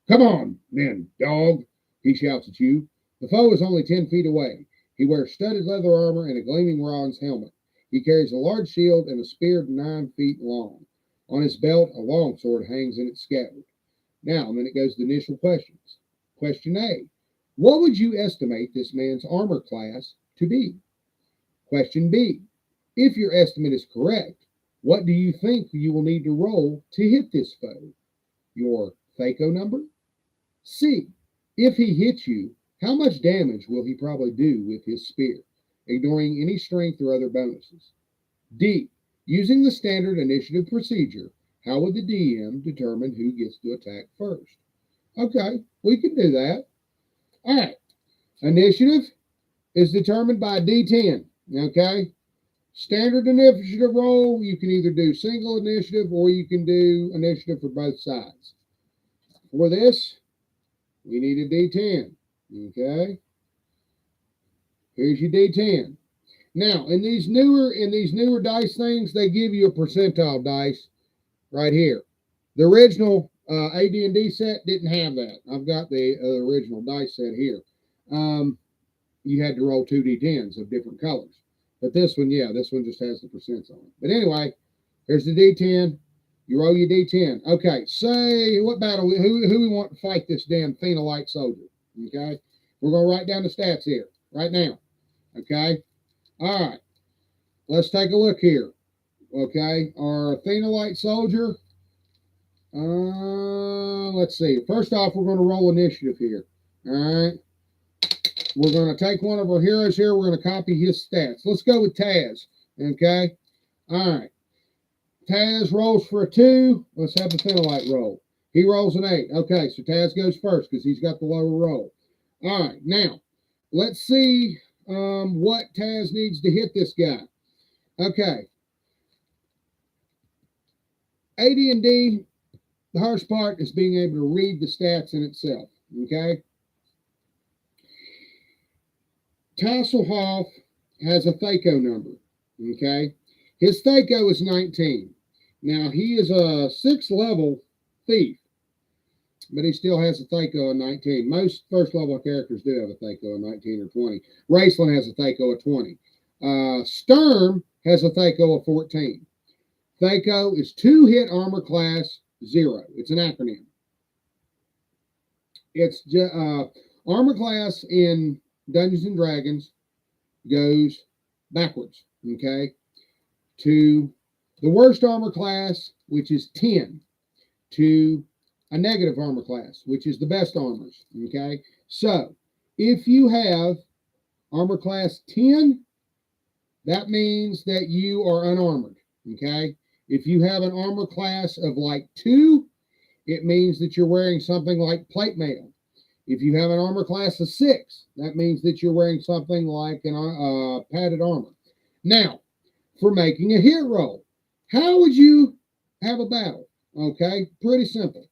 "Come on, then, dog," he shouts at you. The foe is only 10 feet away. He wears studded leather armor and a gleaming bronze helmet. He carries a large shield and a spear 9 feet long. On his belt, a longsword hangs in its scabbard. Now, then it goes to the initial questions. Question A. What would you estimate this man's armor class to be? Question B. If your estimate is correct, what do you think you will need to roll to hit this foe? Your THAC0 number? C. If he hits you, how much damage will he probably do with his spear, ignoring any strength or other bonuses? D. Using the standard initiative procedure, how would the DM determine who gets to attack first? Okay, we can do that. All right. Initiative is determined by a D10. Okay. Standard initiative roll, you can either do single initiative or you can do initiative for both sides. For this, we need a D10. Okay. Here's your D10. Now, in these newer dice things, they give you a percentile dice right here. The original AD&D set didn't have that. I've got the original dice set here. You had to roll 2 D10s of different colors. But this one, yeah, this one just has the percents on it. But anyway, here's the D10. You roll your D10. Okay, say what battle, who we want to fight this damn Phenolite soldier. Okay, we're going to write down the stats here right now. Okay, all right, let's take a look here. Okay, our Phenolite soldier, let's see. First off, we're going to roll initiative here. All right. We're going to take one of our heroes here. We're going to copy his stats. Let's go with Taz. Okay. All right. Taz rolls for a 2. Let's have the Phenolite roll. He rolls an 8. Okay, so Taz goes first because he's got the lower roll. All right. Now, let's see what Taz needs to hit this guy. Okay. AD&D, the hardest part is being able to read the stats in itself. Okay. Tasselhoff has a THAC0 number, okay? His THAC0 is 19. Now, he is a 6th level thief, but he still has a THAC0 of 19. Most first level characters do have a THAC0 of 19 or 20. Raceland has a THAC0 of 20. Sturm has a THAC0 of 14. THAC0 is 2-hit armor class 0. It's an acronym. It's armor class in Dungeons and Dragons goes backwards, okay, to the worst armor class, which is 10, to a negative armor class, which is the best armors, okay? So, if you have armor class 10, that means that you are unarmored, okay? If you have an armor class of like 2, it means that you're wearing something like plate mail. If you have an armor class of 6, that means that you're wearing something like an padded armor. Now, for making a hit roll, how would you have a battle? Okay, pretty simple.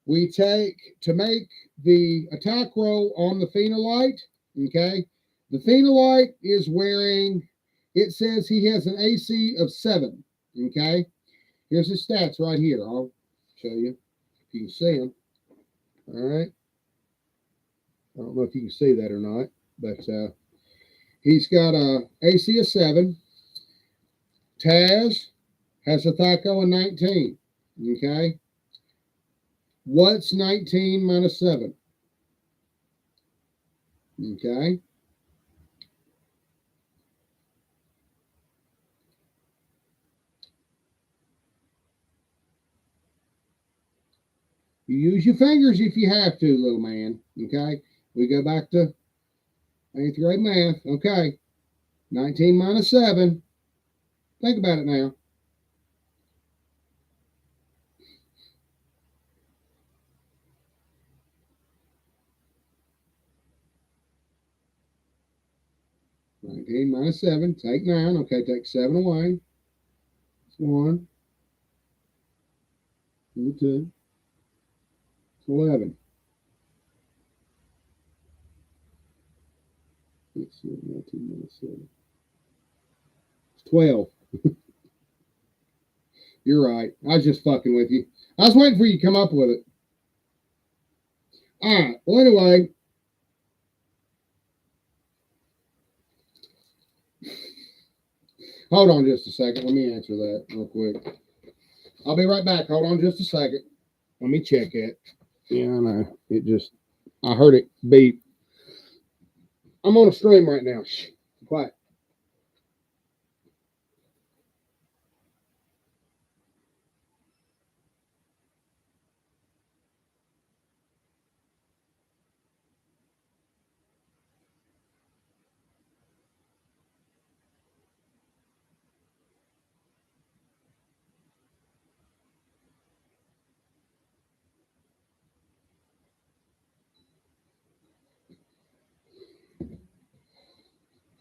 We take, to make the attack roll on the Phenolite, okay, the Phenolite is wearing, it says he has an AC of 7, okay? Here's his stats right here. I'll show you if you can see them. All right. I don't know if you can see that or not, but he's got a AC of 7. Taz has a THAC0 of 19. Okay. What's 19 minus 7? Okay. You use your fingers if you have to, little man. Okay. We go back to 8th grade math. Okay. 19 minus 7. Think about it now. Minus 7. Take 9. Okay, take 7 away. It's 1. 2. It's 11. Let's see, 19 minus 7. It's 12. You're right. I was just fucking with you. I was waiting for you to come up with it. All right. Well, anyway. Hold on just a second. Let me answer that real quick. I'll be right back. Hold on just a second. Let me check it. Yeah, I know. I heard it beep. I'm on a stream right now. Shh. Quiet.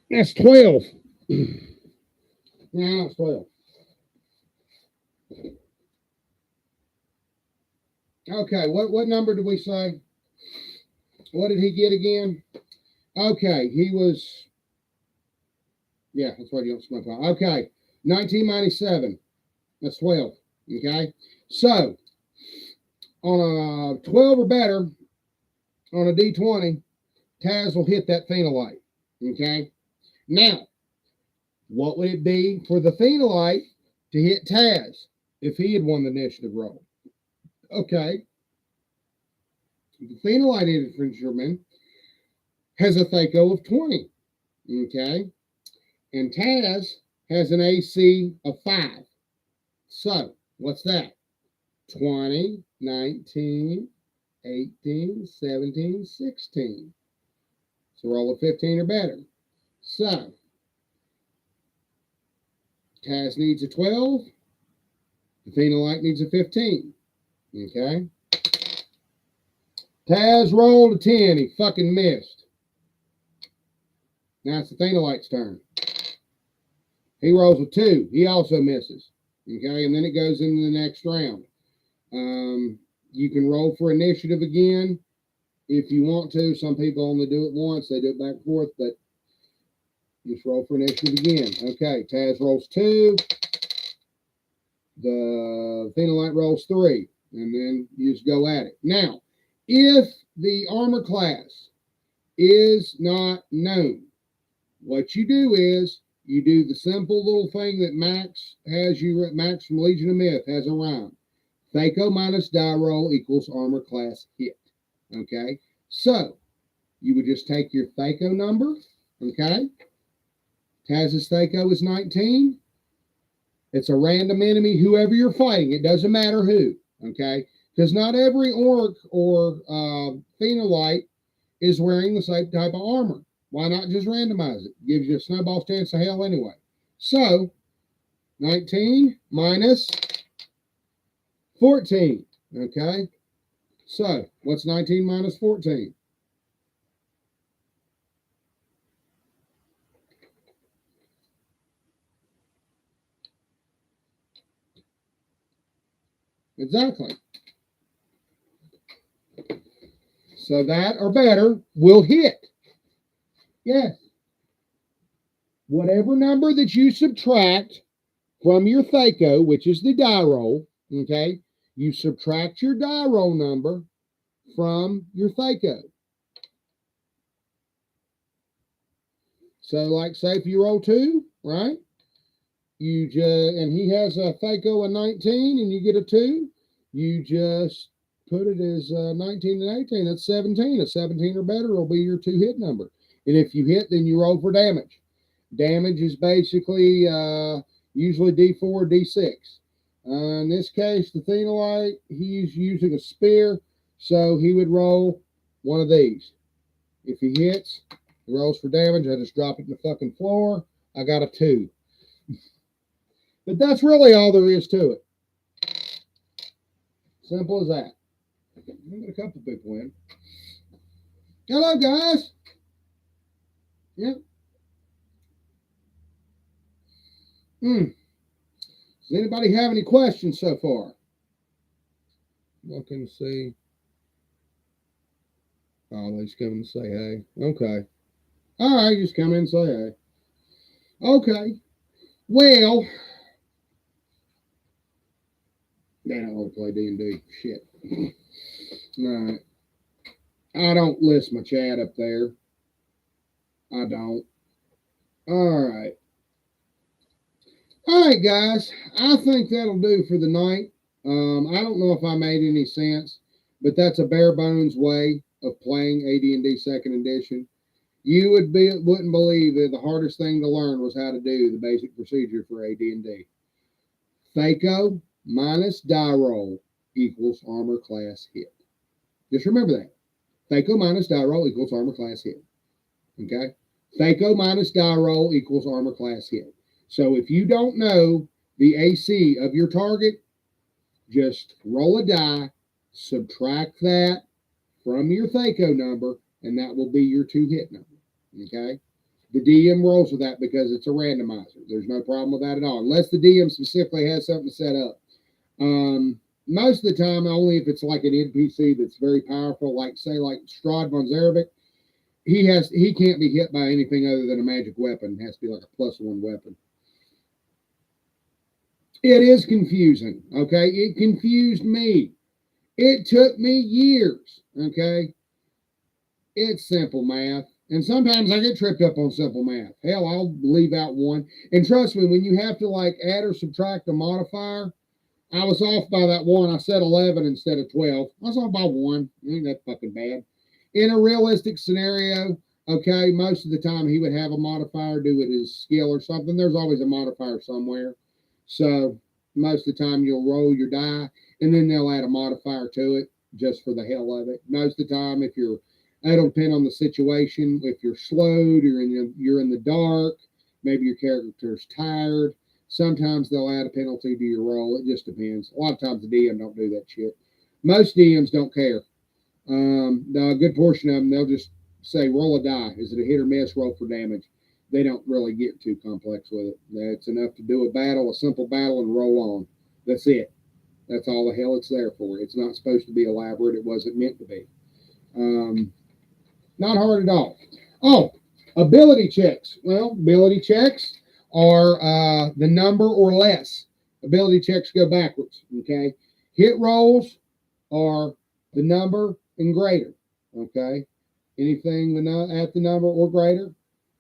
That's 12. Yeah, that's 12. Okay, what number did we say? What did he get again? Okay, he was, yeah, that's what you don't smoke on. Okay, 19 minus 7. That's 12. Okay, so on a 12 or better, on a D20, Taz will hit that phenolite. Okay, now, what would it be for the phenolite to hit Taz if he had won the initiative roll? Okay, the phenolite infantryman has a THAC0 of 20. Okay, and Taz has an AC of 5. So, what's that? 20, 19, 18, 17, 16. So roll a 15 or better. So, Taz needs a 12. The phenolite needs a 15. Okay? Taz rolled a 10. He fucking missed. Now it's the phenolite's turn. He rolls a 2. He also misses. Okay? And then it goes into the next round. You can roll for initiative again if you want to. Some people only do it once. They do it back and forth, but just roll for initiative again. Okay, Taz rolls 2. The phenolite rolls 3. And then you just go at it. Now, if the armor class is not known, what you do is you do the simple little thing that Max has you, Max from Legion of Myth has a rhyme. THAC0 minus die roll equals armor class hit. Okay, so you would just take your THAC0 number. Okay, Taz's THAC0 is 19. It's a random enemy, whoever you're fighting. It doesn't matter who. Okay, because not every orc or phenolite is wearing the same type of armor. Why not just randomize it? Gives you a snowball's chance of hell anyway. So 19 minus 14. Okay, so what's 19 minus 14? Exactly. So that or better will hit. Yes. Whatever number that you subtract from your THACO, which is the die roll, okay, you subtract your die roll number from your THACO. So, like, say if you roll 2, right? You just, and he has a THACO of 19 and you get a 2, you just put it as 19 and 18. That's 17. A 17 or better will be your 2 hit number. And if you hit, then you roll for damage. Damage is basically usually D4 or D6. In this case, the Thenolite, he's using a spear, so he would roll one of these. If he hits, he rolls for damage. I just drop it in the fucking floor. I got a 2. But that's really all there is to it. Simple as that. I got a couple people in. Hello, guys. Yep. Does anybody have any questions so far? Looking to see. Oh, they just come in and say hey. Okay. All right, just come in and say hey. Okay. Well, man, I don't want to play D&D. Shit. All right. I don't list my chat up there. I don't. All right. All right, guys. I think that'll do for the night. I don't know if I made any sense, but that's a bare bones way of playing AD&D Second Edition. You wouldn't believe that the hardest thing to learn was how to do the basic procedure for AD&D. THACO minus die roll equals armor class hit. Just remember that. THACO minus die roll equals armor class hit. Okay? THACO minus die roll equals armor class hit. So if you don't know the AC of your target, just roll a die, subtract that from your THACO number, and that will be your 2 hit number. Okay? The DM rolls with that because it's a randomizer. There's no problem with that at all, unless the DM specifically has something set up. Most of the time, only if it's like an NPC that's very powerful, like say like Strahd von Zarevic, he can't be hit by anything other than a magic weapon. It has to be like a +1 weapon. It is confusing, okay? It confused me. It took me years, okay? It's simple math. And sometimes I get tripped up on simple math. Hell, I'll leave out one. And trust me, when you have to like add or subtract a modifier, I was off by that 1. I said 11 instead of 12. I was off by 1. Ain't that fucking bad. In a realistic scenario, okay, most of the time he would have a modifier due to his skill or something. There's always a modifier somewhere. So most of the time you'll roll your die and then they'll add a modifier to it just for the hell of it. Most of the time, if you're, it'll depend on the situation. If you're slowed, you're in the dark, maybe your character's tired. Sometimes they'll add a penalty to your roll. It just depends. A lot of times the DM don't do that shit. Most DMs don't care. A good portion of them, they'll just say, roll a die. Is it a hit or miss? Roll for damage. They don't really get too complex with it. That's enough to do a battle, a simple battle, and roll on. That's it. That's all the hell it's there for. It's not supposed to be elaborate. It wasn't meant to be. Not hard at all. Oh, ability checks. Well, ability checks are the number or less. Ability checks go backwards, okay? Hit rolls are the number and greater, okay? Anything at the number or greater.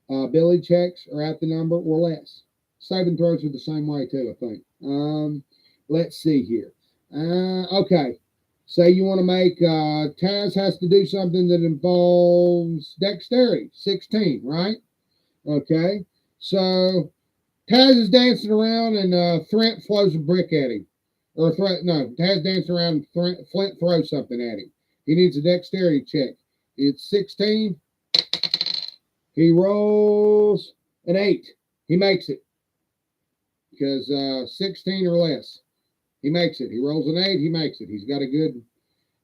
Ability checks are at the number or less. Saving throws are the same way too, I think. Let's see here. Okay. Say you want to make Taz has to do something that involves dexterity, 16, right? Okay. So Taz is dancing around and Thrent throws a brick at him. Taz dancing around and Flint throws something at him. He needs a dexterity check. It's 16. He rolls an 8. He makes it. Because 16 or less. He makes it. He rolls an 8. He makes it. He's got a good.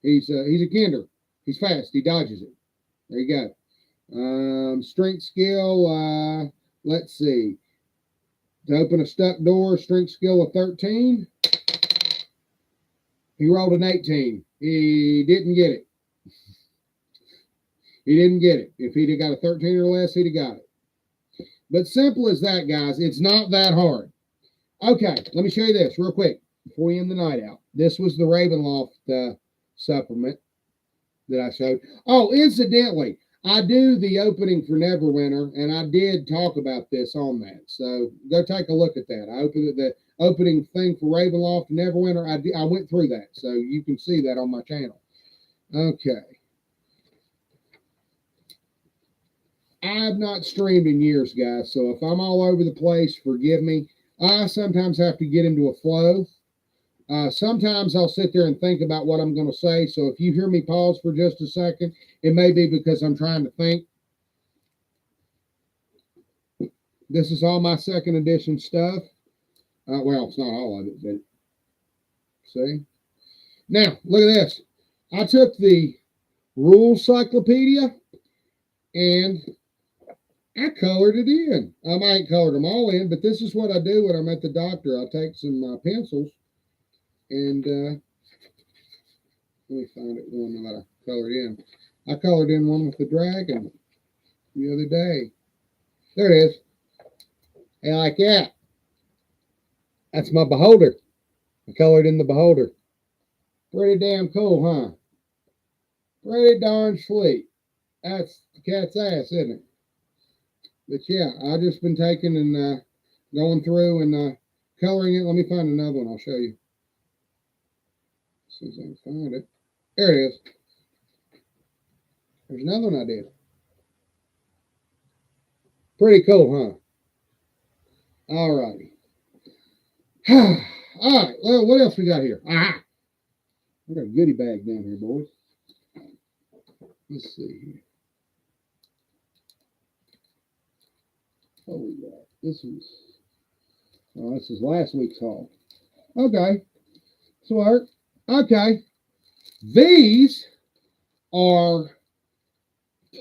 He's a kinder. He's fast. He dodges it. There you go. Strength skill. Let's see. To open a stuck door, strength skill of 13. He rolled an 18. He didn't get it. He didn't get it. If he'd have got a 13 or less, he'd have got it. But simple as that, guys. It's not that hard. Okay, let me show you this real quick before we end the night out. This was the Ravenloft supplement that I showed. Oh, incidentally, I do the opening for Neverwinter, and I did talk about this on that. So go take a look at that. I opened the opening thing for Ravenloft and Neverwinter. I went through that, so you can see that on my channel. Okay. I've not streamed in years, guys, so if I'm all over the place, forgive me. I sometimes have to get into a flow. Sometimes I'll sit there and think about what I'm going to say, so if you hear me pause for just a second, it may be because I'm trying to think. This is all my second edition stuff. Well, it's not all of it, but see? Now, look at this. I took the Rules Cyclopedia and I colored it in. I might colored them all in, but this is what I do when I'm at the doctor. I take some pencils and let me find it one that I colored in. I colored in one with the dragon the other day. There it is. Hey, like that. That's my beholder. I colored in the beholder. Pretty damn cool, huh? Pretty darn sweet. That's the cat's ass, isn't it? But yeah, I've just been taking and going through and coloring it. Let me find another one. I'll show you. As soon as I can find it. There it is. There's another one I did. Pretty cool, huh? All righty. All right. Well, what else we got here? I got a goodie bag down here, boys. Let's see here. What we got? This is last week's haul. Okay. Smart. Okay. These are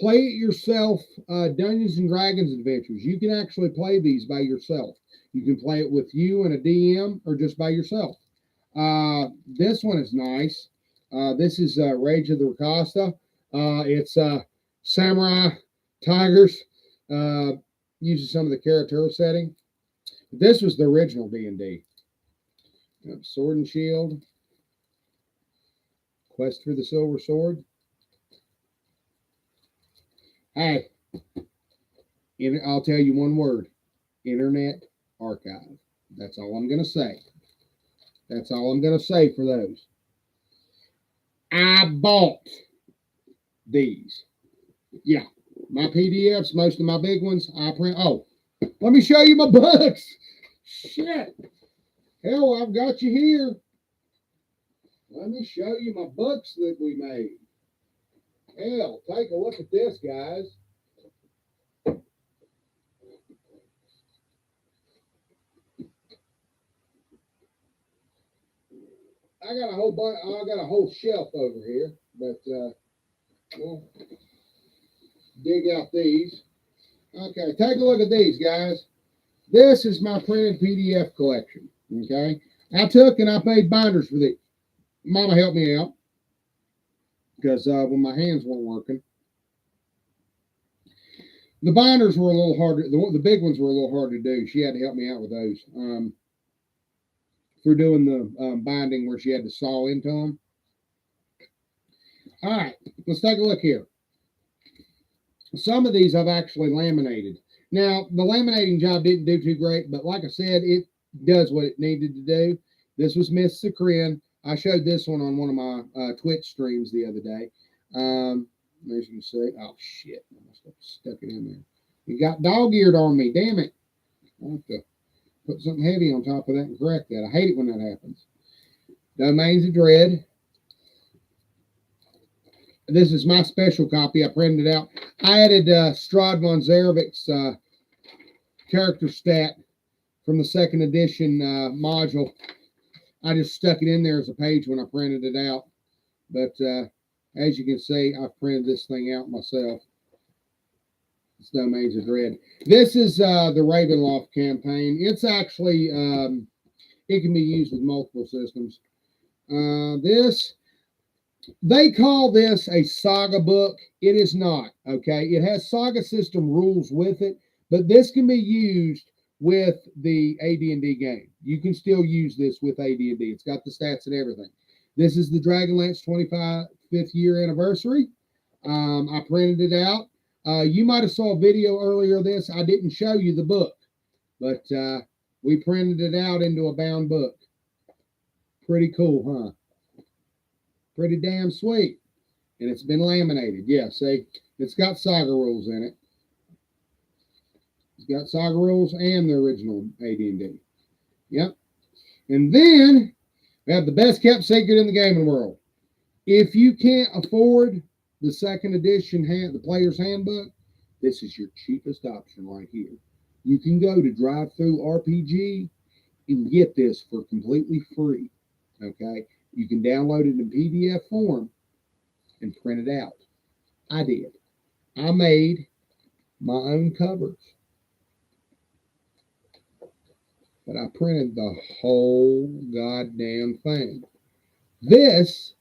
play it yourself Dungeons and Dragons adventures. You can actually play these by yourself. You can play it with you and a DM or just by yourself. This one is nice. This is Rage of the Rakasta. It's Samurai Tigers. Uses some of the character setting. This was the original D&D. Sword and Shield. Quest for the Silver Sword. Hey, I'll tell you one word. Internet Archive. That's all I'm going to say. That's all I'm going to say for those. I bought these. Yeah. My PDFs, most of my big ones, I print. Oh, let me show you my books. Shit. Hell, I've got you here. Let me show you my books that we made. Hell, take a look at this, guys. I got a whole bunch. I got a whole shelf over here, but we'll dig out these. Okay, take a look at these, guys. This is my printed PDF collection. Okay, I took and I made binders for these. Mama helped me out because when my hands weren't working, the binders were a little harder. The big ones were a little hard to do. She had to help me out with those. For doing the binding where she had to saw into them. All right, let's take a look here. Some of these I've actually laminated. Now, the laminating job didn't do too great, but like I said, it does what it needed to do. This was Miss Sakrin. I showed this one on one of my Twitch streams the other day. As you can see, oh shit, I must have stuck it in there. You got dog-eared on me, damn it. I have to put something heavy on top of that and correct that. I hate it when that happens. Domains of Dread. This is my special copy. I printed it out. I added Strahd von Zarevik's character stat from the second edition module. I just stuck it in there as a page when I printed it out. But as you can see, I've printed this thing out myself. It's Domains of Dread. This is the Ravenloft campaign. It's actually, it can be used with multiple systems. They call this a saga book. It is not, okay? It has saga system rules with it, but this can be used with the AD&D game. You can still use this with AD&D. It's got the stats and everything. This is the Dragonlance 25th year anniversary. I printed it out. You might have saw a video earlier of this. I didn't show you the book, but we printed it out into a bound book. Pretty cool, huh? Pretty damn sweet. And it's been laminated. Yeah, see, it's got saga rules in it. It's got saga rules and the original AD&D. Yep. And then we have the best kept secret in the gaming world. If you can't afford the second edition, the player's handbook, this is your cheapest option right here. You can go to Drive-Thru RPG and get this for completely free. Okay? You can download it in PDF form and print it out. I did. I made my own covers. But I printed the whole goddamn thing. This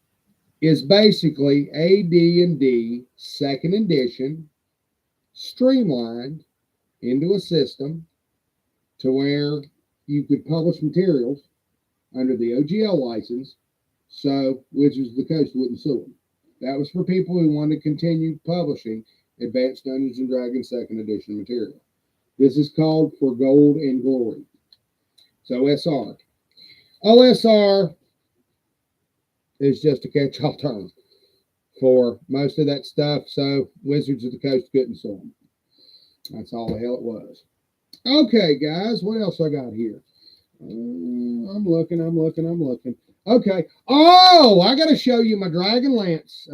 is basically AD&D second edition streamlined into a system to where you could publish materials under the OGL license, so Wizards of the Coast wouldn't sue them. That was for people who wanted to continue publishing Advanced Dungeons & Dragons second edition material. This is called For Gold and Glory. So OSR. OSR is just a catch-all term for most of that stuff, so Wizards of the Coast couldn't sue them. That's all the hell it was. Okay, guys, what else I got here? I'm looking. Okay. Oh, I got to show you my Dragonlance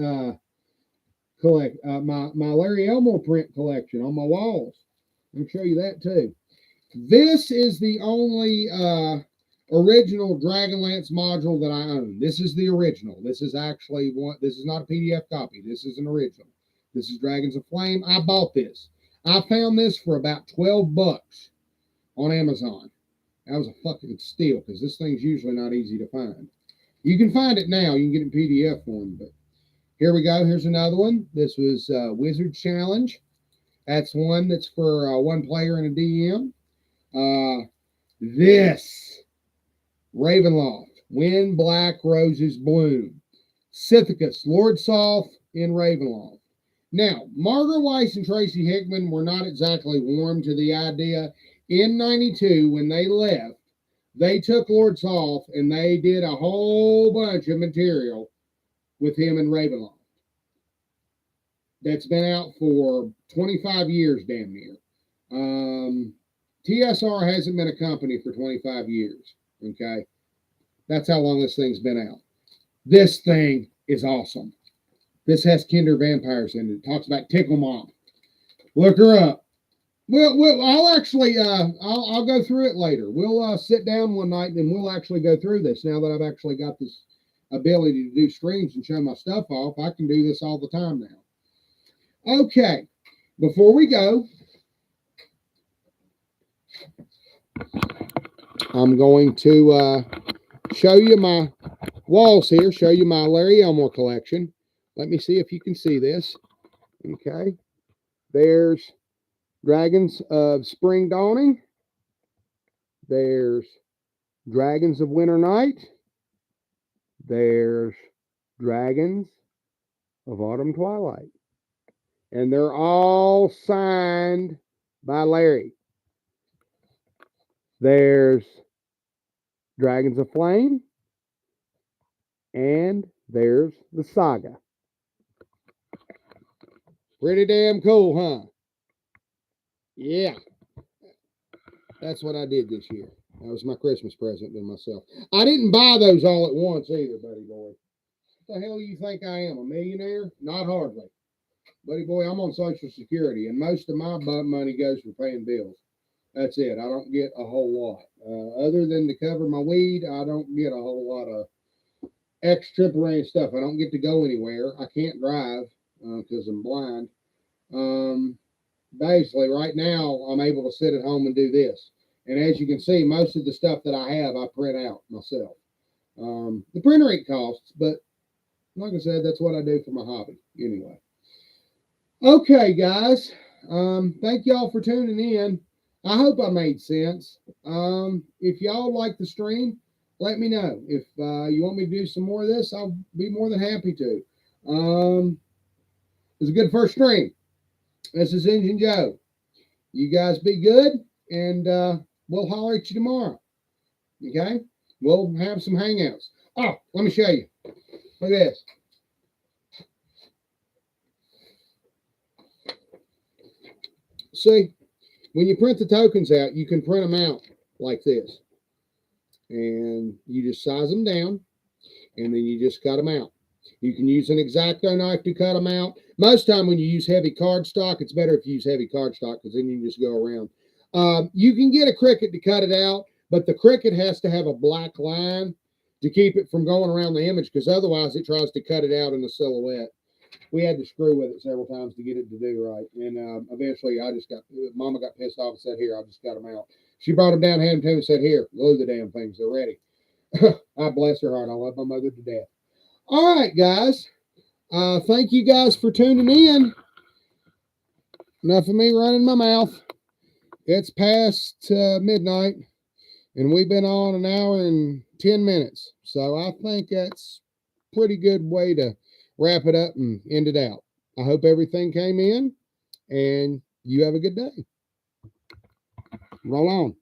my Larry Elmore print collection on my walls. Let me show you that too. This is the only original Dragonlance module that I own. This is the original. This is actually one. This is not a PDF copy. This is an original. This is Dragons of Flame. I bought this. I found this for about $12 on Amazon. That was a fucking steal because this thing's usually not easy to find. You can find it now. You can get it in PDF form, but here we go. Here's another one. This was Wizard Challenge. That's one that's for one player and a DM. This Ravenloft, When Black Roses Bloom, Sithicus, Lord Soth in Ravenloft. Now, Margaret Weiss and Tracy Hickman were not exactly warm to the idea. In 92, when they left, they took Lord Soth and they did a whole bunch of material with him in Ravenloft. That's been out for 25 years, damn near. TSR hasn't been a company for 25 years, okay? That's how long this thing's been out. This thing is awesome. This has Kinder Vampires in it. It talks about Tickle Mom. Look her up. Well, I'll actually, I'll go through it later. We'll sit down one night and we'll actually go through this. Now that I've actually got this ability to do streams and show my stuff off, I can do this all the time now. Okay, before we go, I'm going to show you my walls here, show you my Larry Elmore collection. Let me see if you can see this. Okay, there's Dragons of Spring Dawning. There's Dragons of Winter Night. There's Dragons of Autumn Twilight. And they're all signed by Larry. There's Dragons of Flame. And there's the Saga. Pretty damn cool, huh? Yeah. That's what I did this year. That was my Christmas present to myself. I didn't buy those all at once either, buddy boy. What the hell do you think I am? A millionaire? Not hardly. Buddy boy, I'm on Social Security, and most of my money goes for paying bills. That's it. I don't get a whole lot. Other than to cover my weed, I don't get a whole lot of extemporaneous stuff. I don't get to go anywhere. I can't drive because I'm blind. Basically, right now, I'm able to sit at home and do this. And as you can see, most of the stuff that I have, I print out myself. The printer ain't costs, but like I said, that's what I do for my hobby anyway. Okay, guys. Thank y'all for tuning in. I hope I made sense. If y'all like the stream, let me know. If you want me to do some more of this, I'll be more than happy to. It was a good first stream. This is Engine Joe. You guys be good, and we'll holler at you tomorrow. Okay? We'll have some hangouts. Oh, let me show you. Look at this. See, when you print the tokens out, you can print them out like this. And you just size them down, and then you just cut them out. You can use an X-Acto knife to cut them out. Most time when you use heavy cardstock, it's better if you use heavy cardstock because then you can just go around. You can get a Cricut to cut it out, but the Cricut has to have a black line to keep it from going around the image because otherwise it tries to cut it out in the silhouette. We had to screw with it several times to get it to do right. And eventually Mama got pissed off and said, here, I'll just cut them out. She brought them down, handed them to me, and said, here, glue the damn things. They're ready. I bless her heart. I love my mother to death. All right, guys. Thank you guys for tuning in. Enough of me running my mouth. It's past midnight, and we've been on an hour and 10 minutes. So I think that's a pretty good way to wrap it up and end it out. I hope everything came in, and you have a good day. Roll on.